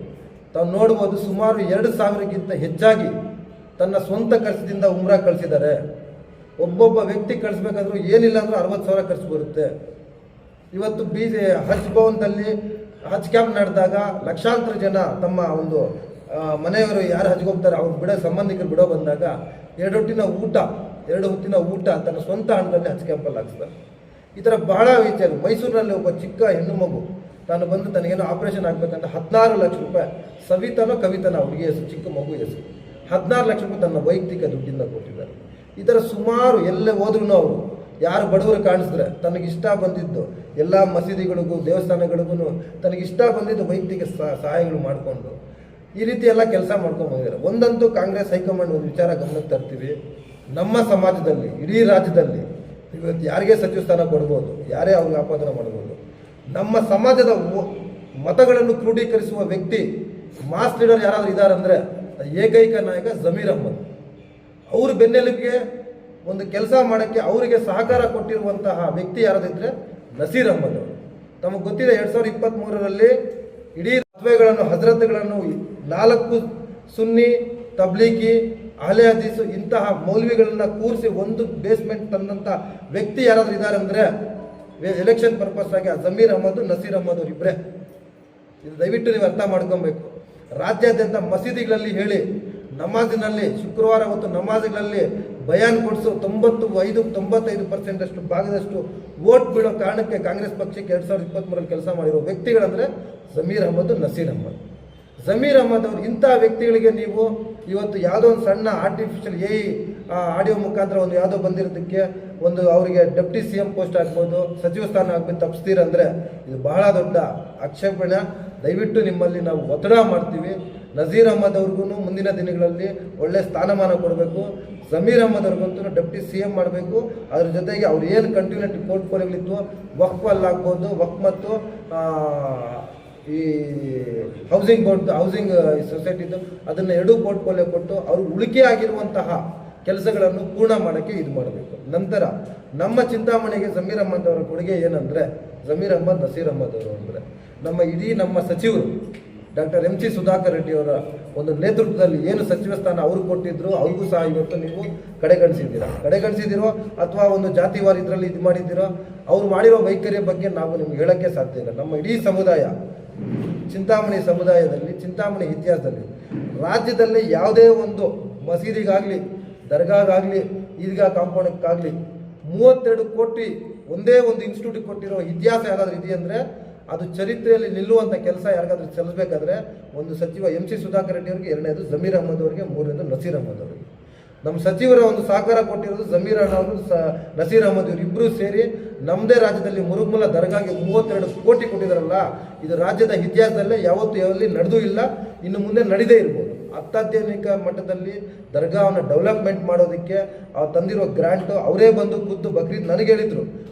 ತಾವು ನೋಡ್ಬೋದು, ಸುಮಾರು 2,000ಕ್ಕಿಂತ ಹೆಚ್ಚಾಗಿ ತನ್ನ ಸ್ವಂತ ಖರ್ಚಿನಿಂದ ಉಮ್ರಾ ಕಳಿಸಿದ್ದಾರೆ. ಒಬ್ಬೊಬ್ಬ ವ್ಯಕ್ತಿ ಕಳಿಸ್ಬೇಕಾದ್ರೂ ಏನಿಲ್ಲ ಅಂದರೂ 60,000 ಖರ್ಚು ಬರುತ್ತೆ. ಇವತ್ತು ಹಜ್ ಭವನದಲ್ಲಿ ಹಜ್ ಕ್ಯಾಂಪ್ ನಡೆದಾಗ ಲಕ್ಷಾಂತರ ಜನ ತಮ್ಮ ಒಂದು ಮನೆಯವರು ಯಾರು ಹಜ್ಗೆ ಹೋಗ್ತಾರೆ ಅವ್ರು ಸಂಬಂಧಿಕರು ಬಿಡೋ ಬಂದಾಗ 2 ಹೊತ್ತಿನ ಊಟ ತನ್ನ ಸ್ವಂತ ಹಣದಲ್ಲಿ ಹಜ್ ಕ್ಯಾಂಪಲ್ಲಿ ಹಾಕ್ಸ್ತಾರೆ. ಈ ಥರ ಬಹಳ ವಿಚಾರ. ಮೈಸೂರಿನಲ್ಲಿ ಒಬ್ಬ ಚಿಕ್ಕ ಹೆಣ್ಣು ಮಗು ತಾನು ಬಂದು ತನಗೇನೋ ಆಪರೇಷನ್ ಆಗಬೇಕಂತ 16 ಲಕ್ಷ ರೂಪಾಯಿ, ಸವಿತಾನೋ ಕವಿತಾನೋ ಹುಡುಗಿ ಹೆಸರು, ಚಿಕ್ಕ ಮಗು ಹೆಸರು, 16 ಲಕ್ಷ ರೂಪಾಯಿ ತನ್ನ ವೈಯಕ್ತಿಕ ದುಡ್ಡಿಂದ ಕೊಟ್ಟಿದ್ದಾರೆ. ಈ ಥರ ಸುಮಾರು ಎಲ್ಲೇ ಹೋದ್ರೂ ಅವರು ಯಾರು ಬಡವರು ಕಾಣಿಸಿದ್ರೆ ತನಗಿಷ್ಟ ಬಂದಿದ್ದು ಎಲ್ಲ ಮಸೀದಿಗಳಿಗೂ ದೇವಸ್ಥಾನಗಳಿಗೂ ತನಗಿಷ್ಟ ಬಂದಿದ್ದು ವೈಯಕ್ತಿಕ ಸಹಾಯಗಳು ಮಾಡಿಕೊಂಡು ಈ ರೀತಿ ಎಲ್ಲ ಕೆಲಸ ಮಾಡ್ಕೊಂಡು ಬಂದಿದ್ದಾರೆ. ಒಂದಂತೂ ಕಾಂಗ್ರೆಸ್ ಹೈಕಮಾಂಡ್ ಒಂದು ವಿಚಾರ ಗಮನಕ್ಕೆ ತರ್ತೀವಿ. ನಮ್ಮ ಸಮಾಜದಲ್ಲಿ ಇಡೀ ರಾಜ್ಯದಲ್ಲಿ ಇವತ್ತು ಯಾರಿಗೆ ಸಚಿವ ಸ್ಥಾನ ಕೊಡ್ಬೋದು, ಯಾರೇ ಅವ್ರಿಗೆ ಆಪಾದನೆ ಮಾಡ್ಬೋದು. ನಮ್ಮ ಸಮಾಜದ ಮತಗಳನ್ನು ಕ್ರೋಢೀಕರಿಸುವ ವ್ಯಕ್ತಿ, ಮಾಸ್ ಲೀಡರ್ ಯಾರಾದರೂ ಇದ್ದಾರೆ ಅಂದರೆ ಏಕೈಕ ನಾಯಕ ಜಮೀರ್ ಅಹ್ಮದ್. ಅವ್ರ ಬೆನ್ನೆಲುಬಿಗೆ ಒಂದು ಕೆಲಸ ಮಾಡೋಕ್ಕೆ ಅವರಿಗೆ ಸಹಕಾರ ಕೊಟ್ಟಿರುವಂತಹ ವ್ಯಕ್ತಿ ಯಾರಾದಿದ್ರೆ ನಸೀರ್ ಅಹ್ಮದ್ ಅವರು. ತಮಗೆ ಗೊತ್ತಿದೆ 2023ರಲ್ಲಿ ಇಡೀ ಫತ್ವೆಗಳನ್ನು, ಹಜರತ್ಗಳನ್ನು 4 ಸುನ್ನಿ, ತಬ್ಲೀಗಿ, ಅಹ್ಲೆ ಹದೀಸು ಇಂತಹ ಮೌಲ್ವಿಗಳನ್ನ ಕೂರಿಸಿ ಒಂದು ಬೇಸ್ಮೆಂಟ್ ತಂದಂಥ ವ್ಯಕ್ತಿ ಯಾರಾದರೂ ಇದ್ದಾರೆ ಅಂದರೆ ಎಲೆಕ್ಷನ್ ಪರ್ಪಸ್ ಆಗಿ ಜಮೀರ್ ಅಹ್ಮದ್, ನಸೀರ್ ಅಹ್ಮದ್ ಅವರು ಇಬ್ಬರೇ. ಇದು ದಯವಿಟ್ಟು ನೀವು ಅರ್ಥ ಮಾಡ್ಕೊಬೇಕು. ರಾಜ್ಯಾದ್ಯಂತ ಮಸೀದಿಗಳಲ್ಲಿ ಹೇಳಿ, ನಮಾಜಿನಲ್ಲಿ ಶುಕ್ರವಾರ ಹೊತ್ತು ನಮಾಜ್ಗಳಲ್ಲಿ ಬಯಾನ್ ಕೊಡಿಸು 95% ಅಷ್ಟು ಭಾಗದಷ್ಟು ವೋಟ್ ಬೀಳೋ ಕಾರಣಕ್ಕೆ ಕಾಂಗ್ರೆಸ್ ಪಕ್ಷಕ್ಕೆ 2023ರಲ್ಲಿ ಕೆಲಸ ಮಾಡಿರೋ ವ್ಯಕ್ತಿಗಳಂದರೆ ಜಮೀರ್ ಅಹ್ಮದ್, ನಸೀರ್ ಅಹ್ಮದ್. ಜಮೀರ್ ಅಹ್ಮದ್ ಅವರು ಇಂಥ ವ್ಯಕ್ತಿಗಳಿಗೆ ನೀವು ಇವತ್ತು ಯಾವುದೋ ಒಂದು ಸಣ್ಣ ಆರ್ಟಿಫಿಷಿಯಲ್ ಆಡಿಯೋ ಮುಖಾಂತರ ಒಂದು ಯಾವುದೋ ಬಂದಿರೋದಕ್ಕೆ ಒಂದು ಅವರಿಗೆ ಡೆಪ್ಟಿ CM ಪೋಸ್ಟ್ ಆಗ್ಬೋದು, ಸಚಿವ ಸ್ಥಾನ ಆಗ್ಬೇಕು ತಪ್ಪಿಸ್ತೀರಂದರೆ ಇದು ಬಹಳ ದೊಡ್ಡ ಆಕ್ಷೇಪಣೆ. ದಯವಿಟ್ಟು ನಿಮ್ಮಲ್ಲಿ ನಾವು ಒತ್ತಡ ಮಾಡ್ತೀವಿ. ನಜೀರ್ ಅಹ್ಮದ್ ಅವ್ರಿಗೂ ಮುಂದಿನ ದಿನಗಳಲ್ಲಿ ಒಳ್ಳೆ ಸ್ಥಾನಮಾನ ಕೊಡಬೇಕು. ಜಮೀರ್ ಅಹ್ಮದ್ ಅವ್ರಿಗಂತೂ ಡೆಪ್ಟಿ CM ಮಾಡಬೇಕು. ಅದ್ರ ಜೊತೆಗೆ ಅವ್ರು ಏನು ಕಂಟಿನ್ಯೂಟಿ ಪೋರ್ಟ್ಫೋಲಿಯೋಗಳಿತ್ತು, ವಕ್ಫ್ ಅಲ್ಲಾಗ್ಬೋದು, ವಕ್ಫ್ ಮತ್ತು ಈ ಹೌಸಿಂಗ್ ಸೊಸೈಟಿದು ಅದನ್ನು 2 ಪೋರ್ಟ್ಫೋಲಿಯೋ ಕೊಟ್ಟು ಅವರು ಉಳಿಕೆ ಆಗಿರುವಂತಹ ಕೆಲಸಗಳನ್ನು ಪೂರ್ಣ ಮಾಡೋಕ್ಕೆ ಇದು ಮಾಡಬೇಕು. ನಂತರ ನಮ್ಮ ಚಿಂತಾಮಣಿಗೆ ಜಮೀರ್ ಅಹ್ಮದ್ ಅವರ ಕೊಡುಗೆ ಏನಂದರೆ, ಜಮೀರ್ ಅಹ್ಮದ್, ನಸೀರ್ ಅಹ್ಮದ್ ಅವರು ಅಂದರೆ ನಮ್ಮ ಸಚಿವರು ಡಾಕ್ಟರ್ MC ಸುಧಾಕರ್ ರೆಡ್ಡಿ ಅವರ ಒಂದು ನೇತೃತ್ವದಲ್ಲಿ ಏನು ಸಚಿವ ಸ್ಥಾನ ಅವರು ಕೊಟ್ಟಿದ್ರು, ಅವ್ರಿಗೂ ಸಹ ಇವತ್ತು ನೀವು ಕಡೆಗಣಿಸಿದಿರೋ ಅಥವಾ ಒಂದು ಜಾತಿವಾರ ಇದರಲ್ಲಿ ಇದು ಮಾಡಿದ್ದೀರೋ, ಅವ್ರು ಮಾಡಿರೋ ವೈಖರಿಯ ಬಗ್ಗೆ ನಾವು ನಿಮ್ಗೆ ಹೇಳೋಕ್ಕೆ ಸಾಧ್ಯ ಇಲ್ಲ. ನಮ್ಮ ಇಡೀ ಸಮುದಾಯ, ಚಿಂತಾಮಣಿ ಸಮುದಾಯದಲ್ಲಿ, ಚಿಂತಾಮಣಿ ಇತಿಹಾಸದಲ್ಲಿ ರಾಜ್ಯದಲ್ಲಿ ಯಾವುದೇ ಒಂದು ಮಸೀದಿಗಾಗಲಿ, ದರ್ಗಾಗಾಗಲಿ, ಈದ್ಗಾ ಕಾಂಪೌಂಡ್ಗಾಗಲಿ 32 ಕೋಟಿ ಒಂದೇ ಒಂದು ಇನ್ಸ್ಟಿಟ್ಯೂಟ್ ಕೊಟ್ಟಿರೋ ಇತಿಹಾಸ ಯಾರಾದರೂ ಇದೆಯಂದರೆ ಅದು ಚರಿತ್ರೆಯಲ್ಲಿ ನಿಲ್ಲುವಂಥ ಕೆಲಸ ಯಾರಿಗಾದ್ರೂ ಸಲ್ಲಿಸಬೇಕಾದ್ರೆ ಒಂದು ಸಚಿವ MC ಸುಧಾಕರ್ ರೆಡ್ಡಿ ಅವರಿಗೆ, 2ನೇದು ಜಮೀರ್ ಅಹ್ಮದ್ ಅವರಿಗೆ, 3ನೇದು ನಸೀರ್ ಅಹ್ಮದ್ ಅವರಿಗೆ. ನಮ್ಮ ಸಚಿವರ ಒಂದು ಸಹಕಾರ ಕೊಟ್ಟಿರೋದು ಜಮೀರ್ ಅಹ್ಮದ್, ನಸೀರ್ ಅಹ್ಮದ್ ಇವರು ಇಬ್ಬರು ಸೇರಿ ನಮ್ಮದೇ ರಾಜ್ಯದಲ್ಲಿ ಮುರುಗ್ಮಲ ದರ್ಗಾಗೆ 32 ಕೋಟಿ ಕೊಟ್ಟಿದ್ದಾರಲ್ಲ, ಇದು ರಾಜ್ಯದ ಇತಿಹಾಸದಲ್ಲೇ ಯಾವತ್ತೂ ಎಲ್ಲಿ ನಡೆದೂ ಇಲ್ಲ, ಇನ್ನು ಮುಂದೆ ನಡೆದೇ ಇರ್ಬೋದು. ಅತ್ಯಾಧುನಿಕ ಮಟ್ಟದಲ್ಲಿ ದರ್ಗಾವನ್ನು ಡೆವಲಪ್ಮೆಂಟ್ ಮಾಡೋದಕ್ಕೆ ಅವ್ರು ತಂದಿರೋ ಗ್ರಾಂಟು ಅವರೇ ಬಂದು ಖುದ್ದು ಬಕ್ರೀದ್ ನನಗೆ ಹೇಳಿದರು.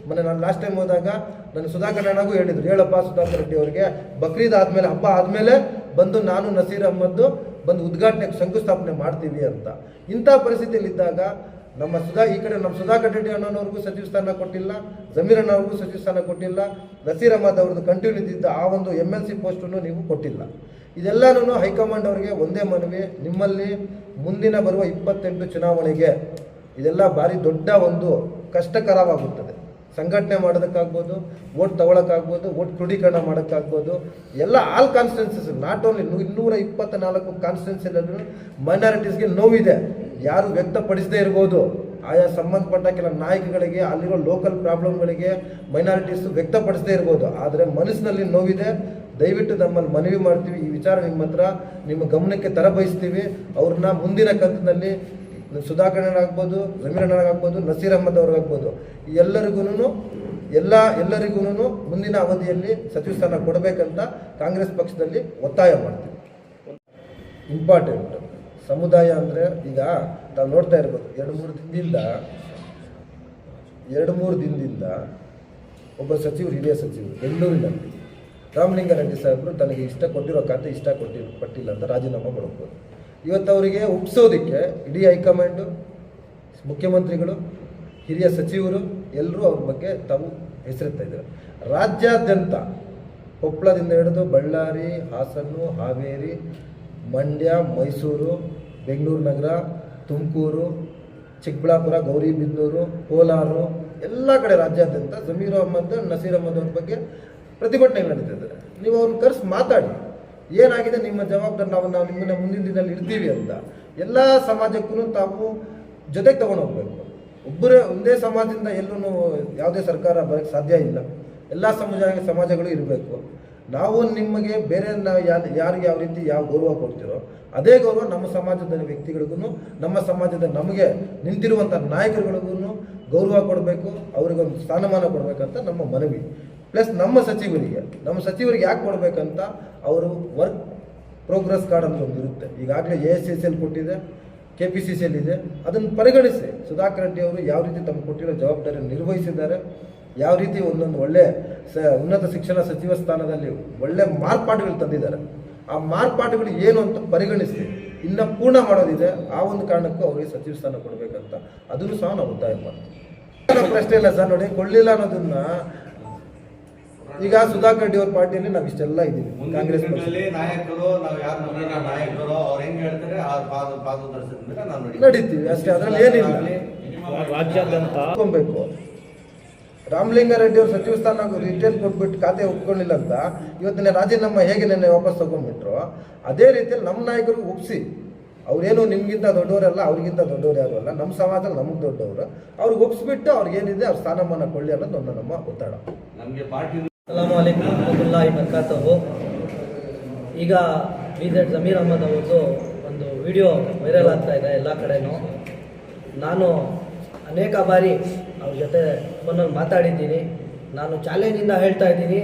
ನಾನು ಲಾಸ್ಟ್ ಟೈಮ್ ಹೋದಾಗ ನನ್ನ ಸುಧಾಕರ್ ಅಣ್ಣಗೂ ಹೇಳಿದರು, ಹೇಳಪ್ಪ ಸುಧಾಕರ್ ರೆಡ್ಡಿ ಅವರಿಗೆ, ಬಕ್ರೀದ್ ಆದಮೇಲೆ, ಹಬ್ಬ ಆದಮೇಲೆ ಬಂದು ನಾನು ನಸೀರ್ ಅಹ್ಮದ್ ಬಂದು ಉದ್ಘಾಟನೆಗೆ ಶಂಕುಸ್ಥಾಪನೆ ಮಾಡ್ತೀವಿ ಅಂತ. ಇಂಥ ಪರಿಸ್ಥಿತಿಯಲ್ಲಿದ್ದಾಗ ನಮ್ಮ ಸುಧಾಕರ್ ರೆಡ್ಡಿ ಅಣ್ಣನವ್ರಿಗೂ ಸಚಿವ ಸ್ಥಾನ ಕೊಟ್ಟಿಲ್ಲ, ಜಮೀರ್ ಅಣ್ಣವ್ರಿಗೂ ಸಚಿವ ಸ್ಥಾನ ಕೊಟ್ಟಿಲ್ಲ, ನಸೀರ್ ಅಹ್ಮದ್ ಅವ್ರದ್ದು ಕಂಟಿನ್ಯೂ ಇದ್ದ ಆ ಒಂದು MLC ಪೋಸ್ಟನ್ನು ನೀವು ಕೊಟ್ಟಿಲ್ಲ. ಇದೆಲ್ಲನೂ ಹೈಕಮಾಂಡ್ ಅವರಿಗೆ ಒಂದೇ ಮನವಿ, ನಿಮ್ಮಲ್ಲಿ ಮುಂದಿನ ಬರುವ 28 ಚುನಾವಣೆಗೆ ಇದೆಲ್ಲ ಭಾರಿ ದೊಡ್ಡ ಒಂದು ಕಷ್ಟಕರವಾಗುತ್ತದೆ. ಸಂಘಟನೆ ಮಾಡೋದಕ್ಕಾಗ್ಬೋದು, ವೋಟ್ ತಗೊಳಕ್ಕಾಗ್ಬೋದು, ವೋಟ್ ಕ್ರೋಢೀಕರಣ ಮಾಡೋಕ್ಕಾಗ್ಬೋದು. ಎಲ್ಲ ಆಲ್ ಕಾನ್ಸ್ಟಿಟ್ಯೂನ್ಸೀಸ್, ನಾಟ್ ಓನ್ಲಿ 224 ಕಾನ್ಸ್ಟಿಟ್ಯೂನ್ಸಿಲೂ ಮೈನಾರಿಟೀಸ್ಗೆ ನೋವಿದೆ, ಯಾರು ವ್ಯಕ್ತಪಡಿಸದೇ ಇರ್ಬೋದು. ಆಯಾ ಸಂಬಂಧಪಟ್ಟ ಕೆಲ ನಾಯಕಗಳಿಗೆ, ಅಲ್ಲಿರೋ ಲೋಕಲ್ ಪ್ರಾಬ್ಲಮ್ಗಳಿಗೆ ಮೈನಾರಿಟೀಸ್ ವ್ಯಕ್ತಪಡಿಸದೇ ಇರ್ಬೋದು, ಆದರೆ ಮನಸ್ಸಿನಲ್ಲಿ ನೋವಿದೆ. ದಯವಿಟ್ಟು ನಮ್ಮಲ್ಲಿ ಮನವಿ ಮಾಡ್ತೀವಿ, ಈ ವಿಚಾರ ನಿಮ್ಮ ಗಮನಕ್ಕೆ ತರಬಯಸ್ತೀವಿ. ಅವ್ರನ್ನ ಮುಂದಿನ ಕಂತಿನಲ್ಲಿ ಸುಧಾಕರ್ ಆಗ್ಬೋದು, ಜಮೀರ್ ಅಣ್ಣನಾಗ್ಬೋದು, ನಸೀರ್ ಅಹ್ಮದ್ ಅವ್ರಿಗಾಗ್ಬೋದು, ಎಲ್ಲರಿಗೂ ಮುಂದಿನ ಅವಧಿಯಲ್ಲಿ ಸಚಿವ ಸ್ಥಾನ ಕೊಡಬೇಕಂತ ಕಾಂಗ್ರೆಸ್ ಪಕ್ಷದಲ್ಲಿ ಒತ್ತಾಯ ಮಾಡ್ತೀವಿ. ಇಂಪಾರ್ಟೆಂಟ್ ಸಮುದಾಯ ಅಂದರೆ ಈಗ ತಾವು ನೋಡ್ತಾ ಇರ್ಬೋದು, 2-3 ದಿನದಿಂದ ಒಬ್ಬ ಸಚಿವರು, ಹಿರಿಯ ಸಚಿವರು ಬೆಂಗಳೂರಿನಲ್ಲಿ ರಾಮಲಿಂಗಾರೆಡ್ಡಿ ಸಾಹೇಬರು ತನಗೆ ಕೊಟ್ಟಿರೋ ಖಾತೆ ಪಟ್ಟಿಲ್ಲ ಅಂತ ರಾಜೀನಾಮೆ ಮಾಡ್ಬೋದು. ಇವತ್ತು ಅವರಿಗೆ ಒಪ್ಪಿಸೋದಕ್ಕೆ ಇಡೀ ಹೈಕಮಾಂಡು, ಮುಖ್ಯಮಂತ್ರಿಗಳು, ಹಿರಿಯ ಸಚಿವರು ಎಲ್ಲರೂ ಅವ್ರ ಬಗ್ಗೆ ತಾವು ಹೆಸರಿಡ್ತಾ ಇದ್ದಾರೆ. ರಾಜ್ಯಾದ್ಯಂತ ಕೊಪ್ಪಳದಿಂದ ಹಿಡಿದು ಬಳ್ಳಾರಿ, ಹಾಸನ, ಹಾವೇರಿ, ಮಂಡ್ಯ, ಮೈಸೂರು, ಬೆಂಗಳೂರು ನಗರ, ತುಮಕೂರು, ಚಿಕ್ಕಬಳ್ಳಾಪುರ, ಗೌರಿಬಿದನೂರು, ಕೋಲಾರ ಎಲ್ಲ ಕಡೆ ರಾಜ್ಯಾದ್ಯಂತ ಜಮೀರ್ ಅಹ್ಮದ್, ನಸೀರ್ ಅಹ್ಮದ್ ಅವ್ರ ಬಗ್ಗೆ ಪ್ರತಿಭಟನೆಗಳು ನಡೀತಿದ್ದಾರೆ. ನೀವು ಅವ್ರನ್ನ ಕರೆಸಿ ಮಾತಾಡಿ, ಏನಾಗಿದೆ ನಿಮ್ಮ ಜವಾಬ್ದಾರಿ, ನಾವು ನಿಮ್ಮನ್ನ ಮುಂದಿನ ದಿನದಲ್ಲಿ ಇರ್ತೀವಿ ಅಂತ ಎಲ್ಲ ಸಮಾಜಕ್ಕೂ ತಾವು ಜೊತೆಗೆ ತಗೊಂಡು ಹೋಗ್ಬೇಕು. ಒಬ್ಬರೇ ಒಂದೇ ಸಮಾಜದಿಂದ ಎಲ್ಲೂ ಯಾವುದೇ ಸರ್ಕಾರ ಬರೋಕ್ಕೆ ಸಾಧ್ಯ ಇಲ್ಲ. ಎಲ್ಲ ಸಮಾಜಗಳು ಇರಬೇಕು. ನಾವು ನಿಮಗೆ ಬೇರೆ ನಾವು ಯಾರಿಗೆ ಯಾವ ರೀತಿ ಯಾವ ಗೌರವ ಕೊಡ್ತೀರೋ ಅದೇ ಗೌರವ ನಮ್ಮ ಸಮಾಜದ ವ್ಯಕ್ತಿಗಳಿಗೂ, ನಮ್ಮ ಸಮಾಜದ ನಮಗೆ ನಿಂತಿರುವಂಥ ನಾಯಕರುಗಳಿಗೂ ಗೌರವ ಕೊಡಬೇಕು, ಅವರಿಗೊಂದು ಸ್ಥಾನಮಾನ ಕೊಡಬೇಕಂತ ನಮ್ಮ ಮನವಿ. ಪ್ಲಸ್ ನಮ್ಮ ಸಚಿವರಿಗೆ ಯಾಕೆ ಕೊಡಬೇಕಂತ ಅವರು ವರ್ಕ್ ಪ್ರೋಗ್ರೆಸ್ ಕಾರ್ಡ್ ಅಂತ ಒಂದು ಇರುತ್ತೆ. ಈಗಾಗಲೇ ASCL ಕೊಟ್ಟಿದೆ, KPCCL ಇದೆ. ಅದನ್ನು ಪರಿಗಣಿಸಿ ಸುಧಾಕರ್ ರೆಡ್ಡಿ ಅವರು ಯಾವ ರೀತಿ ತಮ್ಮ ಕೊಟ್ಟಿರೋ ಜವಾಬ್ದಾರಿಯನ್ನು ನಿರ್ವಹಿಸಿದ್ದಾರೆ, ಯಾವ ರೀತಿ ಒಂದೊಂದು ಒಳ್ಳೆ ಉನ್ನತ ಶಿಕ್ಷಣ ಸಚಿವ ಸ್ಥಾನದಲ್ಲಿ ಒಳ್ಳೆ ಮಾರ್ಪಾಡುಗಳು ತಂದಿದ್ದಾರೆ. ಆ ಮಾರ್ಪಾಡುಗಳು ಏನು ಅಂತ ಪರಿಗಣಿಸಿ ಇನ್ನು ಪೂರ್ಣ ಮಾಡೋದಿದೆ. ಆ ಒಂದು ಕಾರಣಕ್ಕೂ ಅವರಿಗೆ ಸಚಿವ ಸ್ಥಾನ ಕೊಡಬೇಕಂತ ಅದನ್ನು ಸಹ ನಾವು ಒತ್ತಾಯ ಮಾಡ್ತೀವಿ. ಪ್ರಶ್ನೆ ಇಲ್ಲ ಸರ್, ನೋಡಿ ಕೊಡಲಿಲ್ಲ ಅನ್ನೋದನ್ನ ಈಗ ಸುಧಾಕರ್ ರೆಡ್ಡಿ ಅವ್ರ ಪಾರ್ಟಿಯಲ್ಲಿ ನಾವು ಇಷ್ಟೆಲ್ಲ ಇದ್ದೀವಿ. ಕಾಂಗ್ರೆಸ್ ನಾಯಕರು ನಾವು ಯಾರು ನಾಯಕರು ಅವ್ರು ಹೆಂಗ್ ಹೇಳ್ತಾರೆ ನಡೀತೀವಿ ಅಷ್ಟೇ, ಅದರಲ್ಲಿ ಏನಿಲ್ಲ. ರಾಜ್ಯಾದ್ಯಂತ ಒಪ್ಕೊಬೇಕು. ರಾಮಲಿಂಗಾರೆಡ್ಡಿ ಅವ್ರು ಸಚಿವ ಸ್ಥಾನ ರಿಟೇಲ್ ಕೊಟ್ಬಿಟ್ಟು ಖಾತೆ ಒಪ್ಕೊಂಡಿಲ್ಲ ಅಂತ ಇವತ್ತಿನ ರಾಜೀನಾಮೆ ಹೇಗೆ ನೆನ್ನೆ ವಾಪಸ್ ತಗೊಂಡ್ಬಿಟ್ರು, ಅದೇ ರೀತಿಯಲ್ಲಿ ನಮ್ಮ ನಾಯಕರಿಗೆ ಒಪ್ಪಿಸಿ. ಅವ್ರೇನು ನಿಮ್ಗಿಂತ ದೊಡ್ಡವರಲ್ಲ, ಅವ್ರಿಗಿಂತ ದೊಡ್ಡವ್ರು ಯಾರು ಅಲ್ಲ, ನಮ್ಮ ಸಮಾಜದಲ್ಲಿ ನಮಗೆ ದೊಡ್ಡವರು, ಅವ್ರಿಗೆ ಒಪ್ಪಿಸ್ಬಿಟ್ಟು ಅವ್ರಿಗೆ ಏನಿದೆ ಅವ್ರ ಸ್ಥಾನಮಾನ ಕೊಳ್ಳಿ ಅನ್ನೋದು ಒಂದು ನಮ್ಮ ಒತ್ತಡ. ನಮಗೆ ಪಾರ್ಟಿ ಅಸ್ಸಲಾಮು ಅಲೈಕುಂ ವರಹಮತುಲ್ಲಾಹಿ ವಬರಕಾತುಹು. ಈಗ ಬೀದರ್ ಜಮೀರ್ ಅಹ್ಮದ್ ಅವ್ರದ್ದು ಒಂದು ವಿಡಿಯೋ ವೈರಲ್ ಆಗ್ತಾ ಇದೆ ಎಲ್ಲ ಕಡೆನೂ. ನಾನು ಅನೇಕ ಬಾರಿ ಅವ್ರ ಜೊತೆ ಫೋನಲ್ಲಿ ಮಾತಾಡಿದ್ದೀನಿ. ನಾನು ಚಾಲೆಂಜಿಂದ ಹೇಳ್ತಾ ಇದ್ದೀನಿ,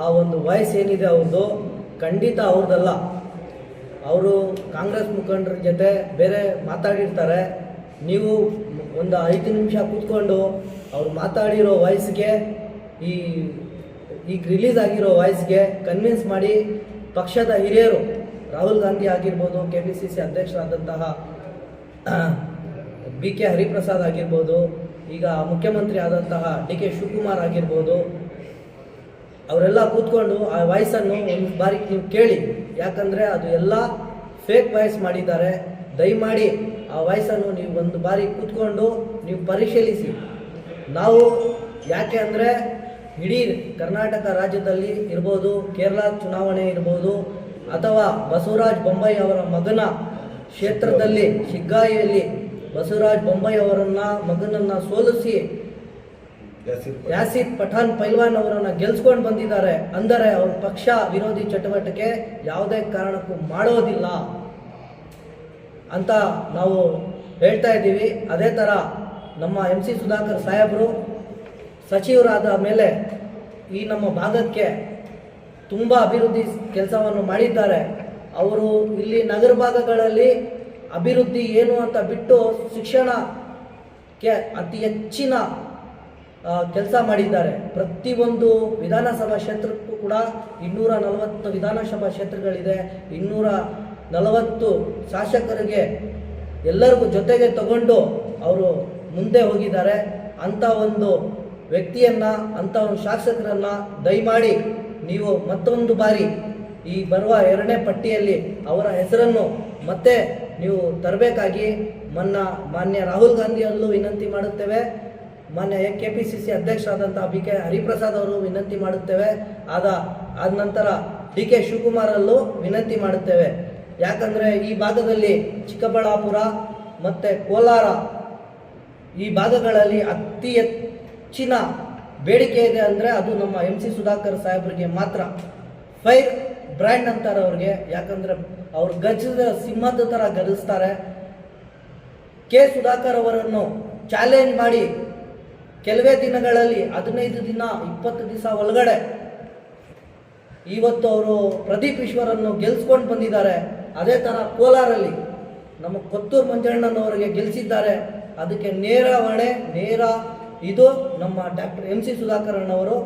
ಆ ಒಂದು ವಾಯ್ಸ್ ಏನಿದೆ ಅವ್ರದ್ದು ಖಂಡಿತ ಅವ್ರದ್ದಲ್ಲ. ಅವರು ಕಾಂಗ್ರೆಸ್ ಮುಖಂಡರ ಜೊತೆ ಬೇರೆ ಮಾತಾಡಿರ್ತಾರೆ. ನೀವು ಒಂದು 5 ನಿಮಿಷ ಕೂತ್ಕೊಂಡು ಅವ್ರು ಮಾತಾಡಿರೋ ವಾಯ್ಸ್ಗೆ ಈಗ ರಿಲೀಸ್ ಆಗಿರೋ ವಾಯ್ಸ್ಗೆ ಕನ್ವಿನ್ಸ್ ಮಾಡಿ ಪಕ್ಷದ ಹಿರಿಯರು ರಾಹುಲ್ ಗಾಂಧಿ ಆಗಿರ್ಬೋದು, KPCC ಅಧ್ಯಕ್ಷರಾದಂತಹ BK ಹರಿಪ್ರಸಾದ್ ಆಗಿರ್ಬೋದು, ಈಗ ಮುಖ್ಯಮಂತ್ರಿ ಆದಂತಹ DK ಶಿವಕುಮಾರ್ ಆಗಿರ್ಬೋದು, ಅವರೆಲ್ಲ ಕೂತ್ಕೊಂಡು ಆ ವಾಯ್ಸನ್ನು ಒಂದು ಬಾರಿ ನೀವು ಕೇಳಿ. ಯಾಕಂದರೆ ಅದು ಎಲ್ಲ ಫೇಕ್ ವಾಯ್ಸ್ ಮಾಡಿದ್ದಾರೆ. ದಯಮಾಡಿ ಆ ವಾಯ್ಸನ್ನು ನೀವು ಒಂದು ಬಾರಿ ಕೂತ್ಕೊಂಡು ನೀವು ಪರಿಶೀಲಿಸಿ. ನಾವು ಯಾಕೆ ಅಂದರೆ ಇಡೀ ಕರ್ನಾಟಕ ರಾಜ್ಯದಲ್ಲಿ ಇರ್ಬೋದು, ಕೇರಳ ಚುನಾವಣೆ ಇರ್ಬೋದು, ಅಥವಾ ಬಸವರಾಜ ಬೊಮ್ಮಾಯಿ ಅವರ ಮಗನ ಕ್ಷೇತ್ರದಲ್ಲಿ ಶಿಗ್ಗಾಯಿಯಲ್ಲಿ ಬಸವರಾಜ ಬೊಮ್ಮಾಯಿ ಮಗನನ್ನು ಸೋಲಿಸಿ ಯಾಸಿರ್ ಪಠಾಣ್ ಪೈಲ್ವಾನ್ ಅವರನ್ನು ಗೆಲ್ಸ್ಕೊಂಡು ಬಂದಿದ್ದಾರೆ ಅಂದರೆ ಅವ್ರ ಪಕ್ಷ ವಿರೋಧಿ ಚಟುವಟಿಕೆ ಯಾವುದೇ ಕಾರಣಕ್ಕೂ ಮಾಡೋದಿಲ್ಲ ಅಂತ ನಾವು ಹೇಳ್ತಾ ಇದ್ದೀವಿ. ಅದೇ ಥರ ನಮ್ಮ MC ಸುಧಾಕರ್ ಸಾಹೇಬರು ಸಚಿವರಾದ ಮೇಲೆ ಈ ನಮ್ಮ ಭಾಗಕ್ಕೆ ತುಂಬ ಅಭಿವೃದ್ಧಿ ಕೆಲಸವನ್ನು ಮಾಡಿದ್ದಾರೆ. ಅವರು ಇಲ್ಲಿ ನಗರ ಭಾಗಗಳಲ್ಲಿ ಅಭಿವೃದ್ಧಿ ಏನು ಅಂತ ಬಿಟ್ಟು ಶಿಕ್ಷಣಕ್ಕೆ ಅತಿ ಹೆಚ್ಚಿನ ಕೆಲಸ ಮಾಡಿದ್ದಾರೆ. ಪ್ರತಿಯೊಂದು ವಿಧಾನಸಭಾ ಕ್ಷೇತ್ರಕ್ಕೂ ಕೂಡ 240 ವಿಧಾನಸಭಾ ಕ್ಷೇತ್ರಗಳಿದೆ. 240 ಶಾಸಕರಿಗೆ ಎಲ್ಲರಿಗೂ ಜೊತೆಗೆ ತಗೊಂಡು ಅವರು ಮುಂದೆ ಹೋಗಿದ್ದಾರೆ. ಅಂಥ ಒಂದು ವ್ಯಕ್ತಿಯನ್ನು, ಅಂಥ ಒಂದು ಶಾಸಕರನ್ನು ದಯಮಾಡಿ ನೀವು ಮತ್ತೊಂದು ಬಾರಿ ಈ ಬರುವ 2ನೇ ಪಟ್ಟಿಯಲ್ಲಿ ಅವರ ಹೆಸರನ್ನು ಮತ್ತೆ ನೀವು ತರಬೇಕಾಗಿ ಮಾನ್ಯ ರಾಹುಲ್ ಗಾಂಧಿಯಲ್ಲೂ ವಿನಂತಿ ಮಾಡುತ್ತೇವೆ. ಮಾನ್ಯ KPCC ಅಧ್ಯಕ್ಷರಾದಂಥ BK ಹರಿಪ್ರಸಾದ್ ಅವರು ವಿನಂತಿ ಮಾಡುತ್ತೇವೆ. ಆದ ನಂತರ DK ಶಿವಕುಮಾರಲ್ಲೂ ವಿನಂತಿ ಮಾಡುತ್ತೇವೆ. ಯಾಕಂದರೆ ಈ ಭಾಗದಲ್ಲಿ ಚಿಕ್ಕಬಳ್ಳಾಪುರ ಮತ್ತು ಕೋಲಾರ ಈ ಭಾಗಗಳಲ್ಲಿ ಅತಿ ಹೆಚ್ಚಿನ ಬೇಡಿಕೆ ಇದೆ ಅಂದರೆ ಅದು ನಮ್ಮ MC ಸುಧಾಕರ್ ಸಾಹೇಬರಿಗೆ ಮಾತ್ರ. ಫೈರ್ ಬ್ರ್ಯಾಂಡ್ ಅಂತಾರೆ ಅವ್ರಿಗೆ. ಯಾಕಂದರೆ ಅವ್ರು ಗಜದ ಸಿಂಹದ ಥರ ಗರ್ಜಿಸ್ತಾರೆ. ಸುಧಾಕರ್ ಅವರನ್ನು ಚಾಲೆಂಜ್ ಮಾಡಿ ಕೆಲವೇ ದಿನಗಳಲ್ಲಿ 15 ದಿನ 20 ದಿವಸ ಒಳಗಡೆ ಇವತ್ತು ಅವರು ಪ್ರದೀಪ್ ಈಶ್ವರನ್ನು ಗೆಲ್ಸ್ಕೊಂಡು ಬಂದಿದ್ದಾರೆ. ಅದೇ ಥರ ಕೋಲಾರಲ್ಲಿ ನಮ್ಮ ಕೊತ್ತೂರು ಮಂಜಣ್ಣನವರಿಗೆ ಗೆಲ್ಲಿಸಿದ್ದಾರೆ. ಅದಕ್ಕೆ ನೇರ ಹೊಣೆ ಇದು ನಮ್ಮ ಡಾಕ್ಟರ್ MC ಸುಧಾಕರಣ್ಣವರು.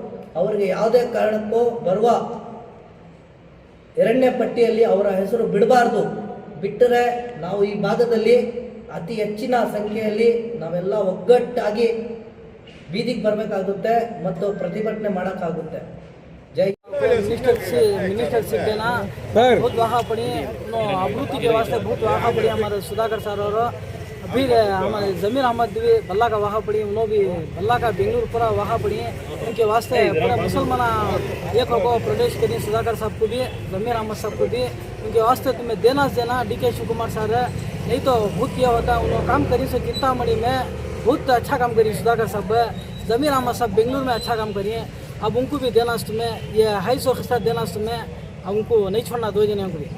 ಅವರಿಗೆ ಯಾವುದೇ ಕಾರಣಕ್ಕೂ ಬರುವ 2ನೇ ಪಟ್ಟಿಯಲ್ಲಿ ಅವರ ಹೆಸರು ಬಿಡಬಾರ್ದು. ಬಿಟ್ಟರೆ ನಾವು ಈ ಭಾಗದಲ್ಲಿ ಅತಿ ಹೆಚ್ಚಿನ ಸಂಖ್ಯೆಯಲ್ಲಿ ನಾವೆಲ್ಲ ಒಗ್ಗಟ್ಟಾಗಿ ಬೀದಿಗೆ ಬರಬೇಕಾಗುತ್ತೆ ಮತ್ತು ಪ್ರತಿಭಟನೆ ಮಾಡೋಕ್ಕಾಗುತ್ತೆ. जय मिनिस्टर सीट देना बहुत वहाँ पड़ी आपूर्ति के वास्ते बहुत वहाँ पड़ी हमारे सुधाकर सर और अभी हमारे जमीर अहमद भी बल्ला का वहाँ पड़ी उन्होंने भी बल्ला का बेंगलुरु पूरा वहाँ पड़ी उनके वास्ते पूरा मुसलमान एक को प्रदेश के लिए सुधाकर साहब को भी जमीर अहमद साहब को भी उनके वास्ते तुम्हें देना DK शिवकुमार सर नहीं तो बहुत किया होता उन्होंने काम करी से चिंतामणि में बहुत अच्छा काम करी सुधाकर साहब जमीर अहमद साहब बेंगलुरु में अच्छा काम करिए अब उनको भी देना तुम्हें ये 250 देना तुम्हें उनको नहीं छोड़ना 2 जने को भी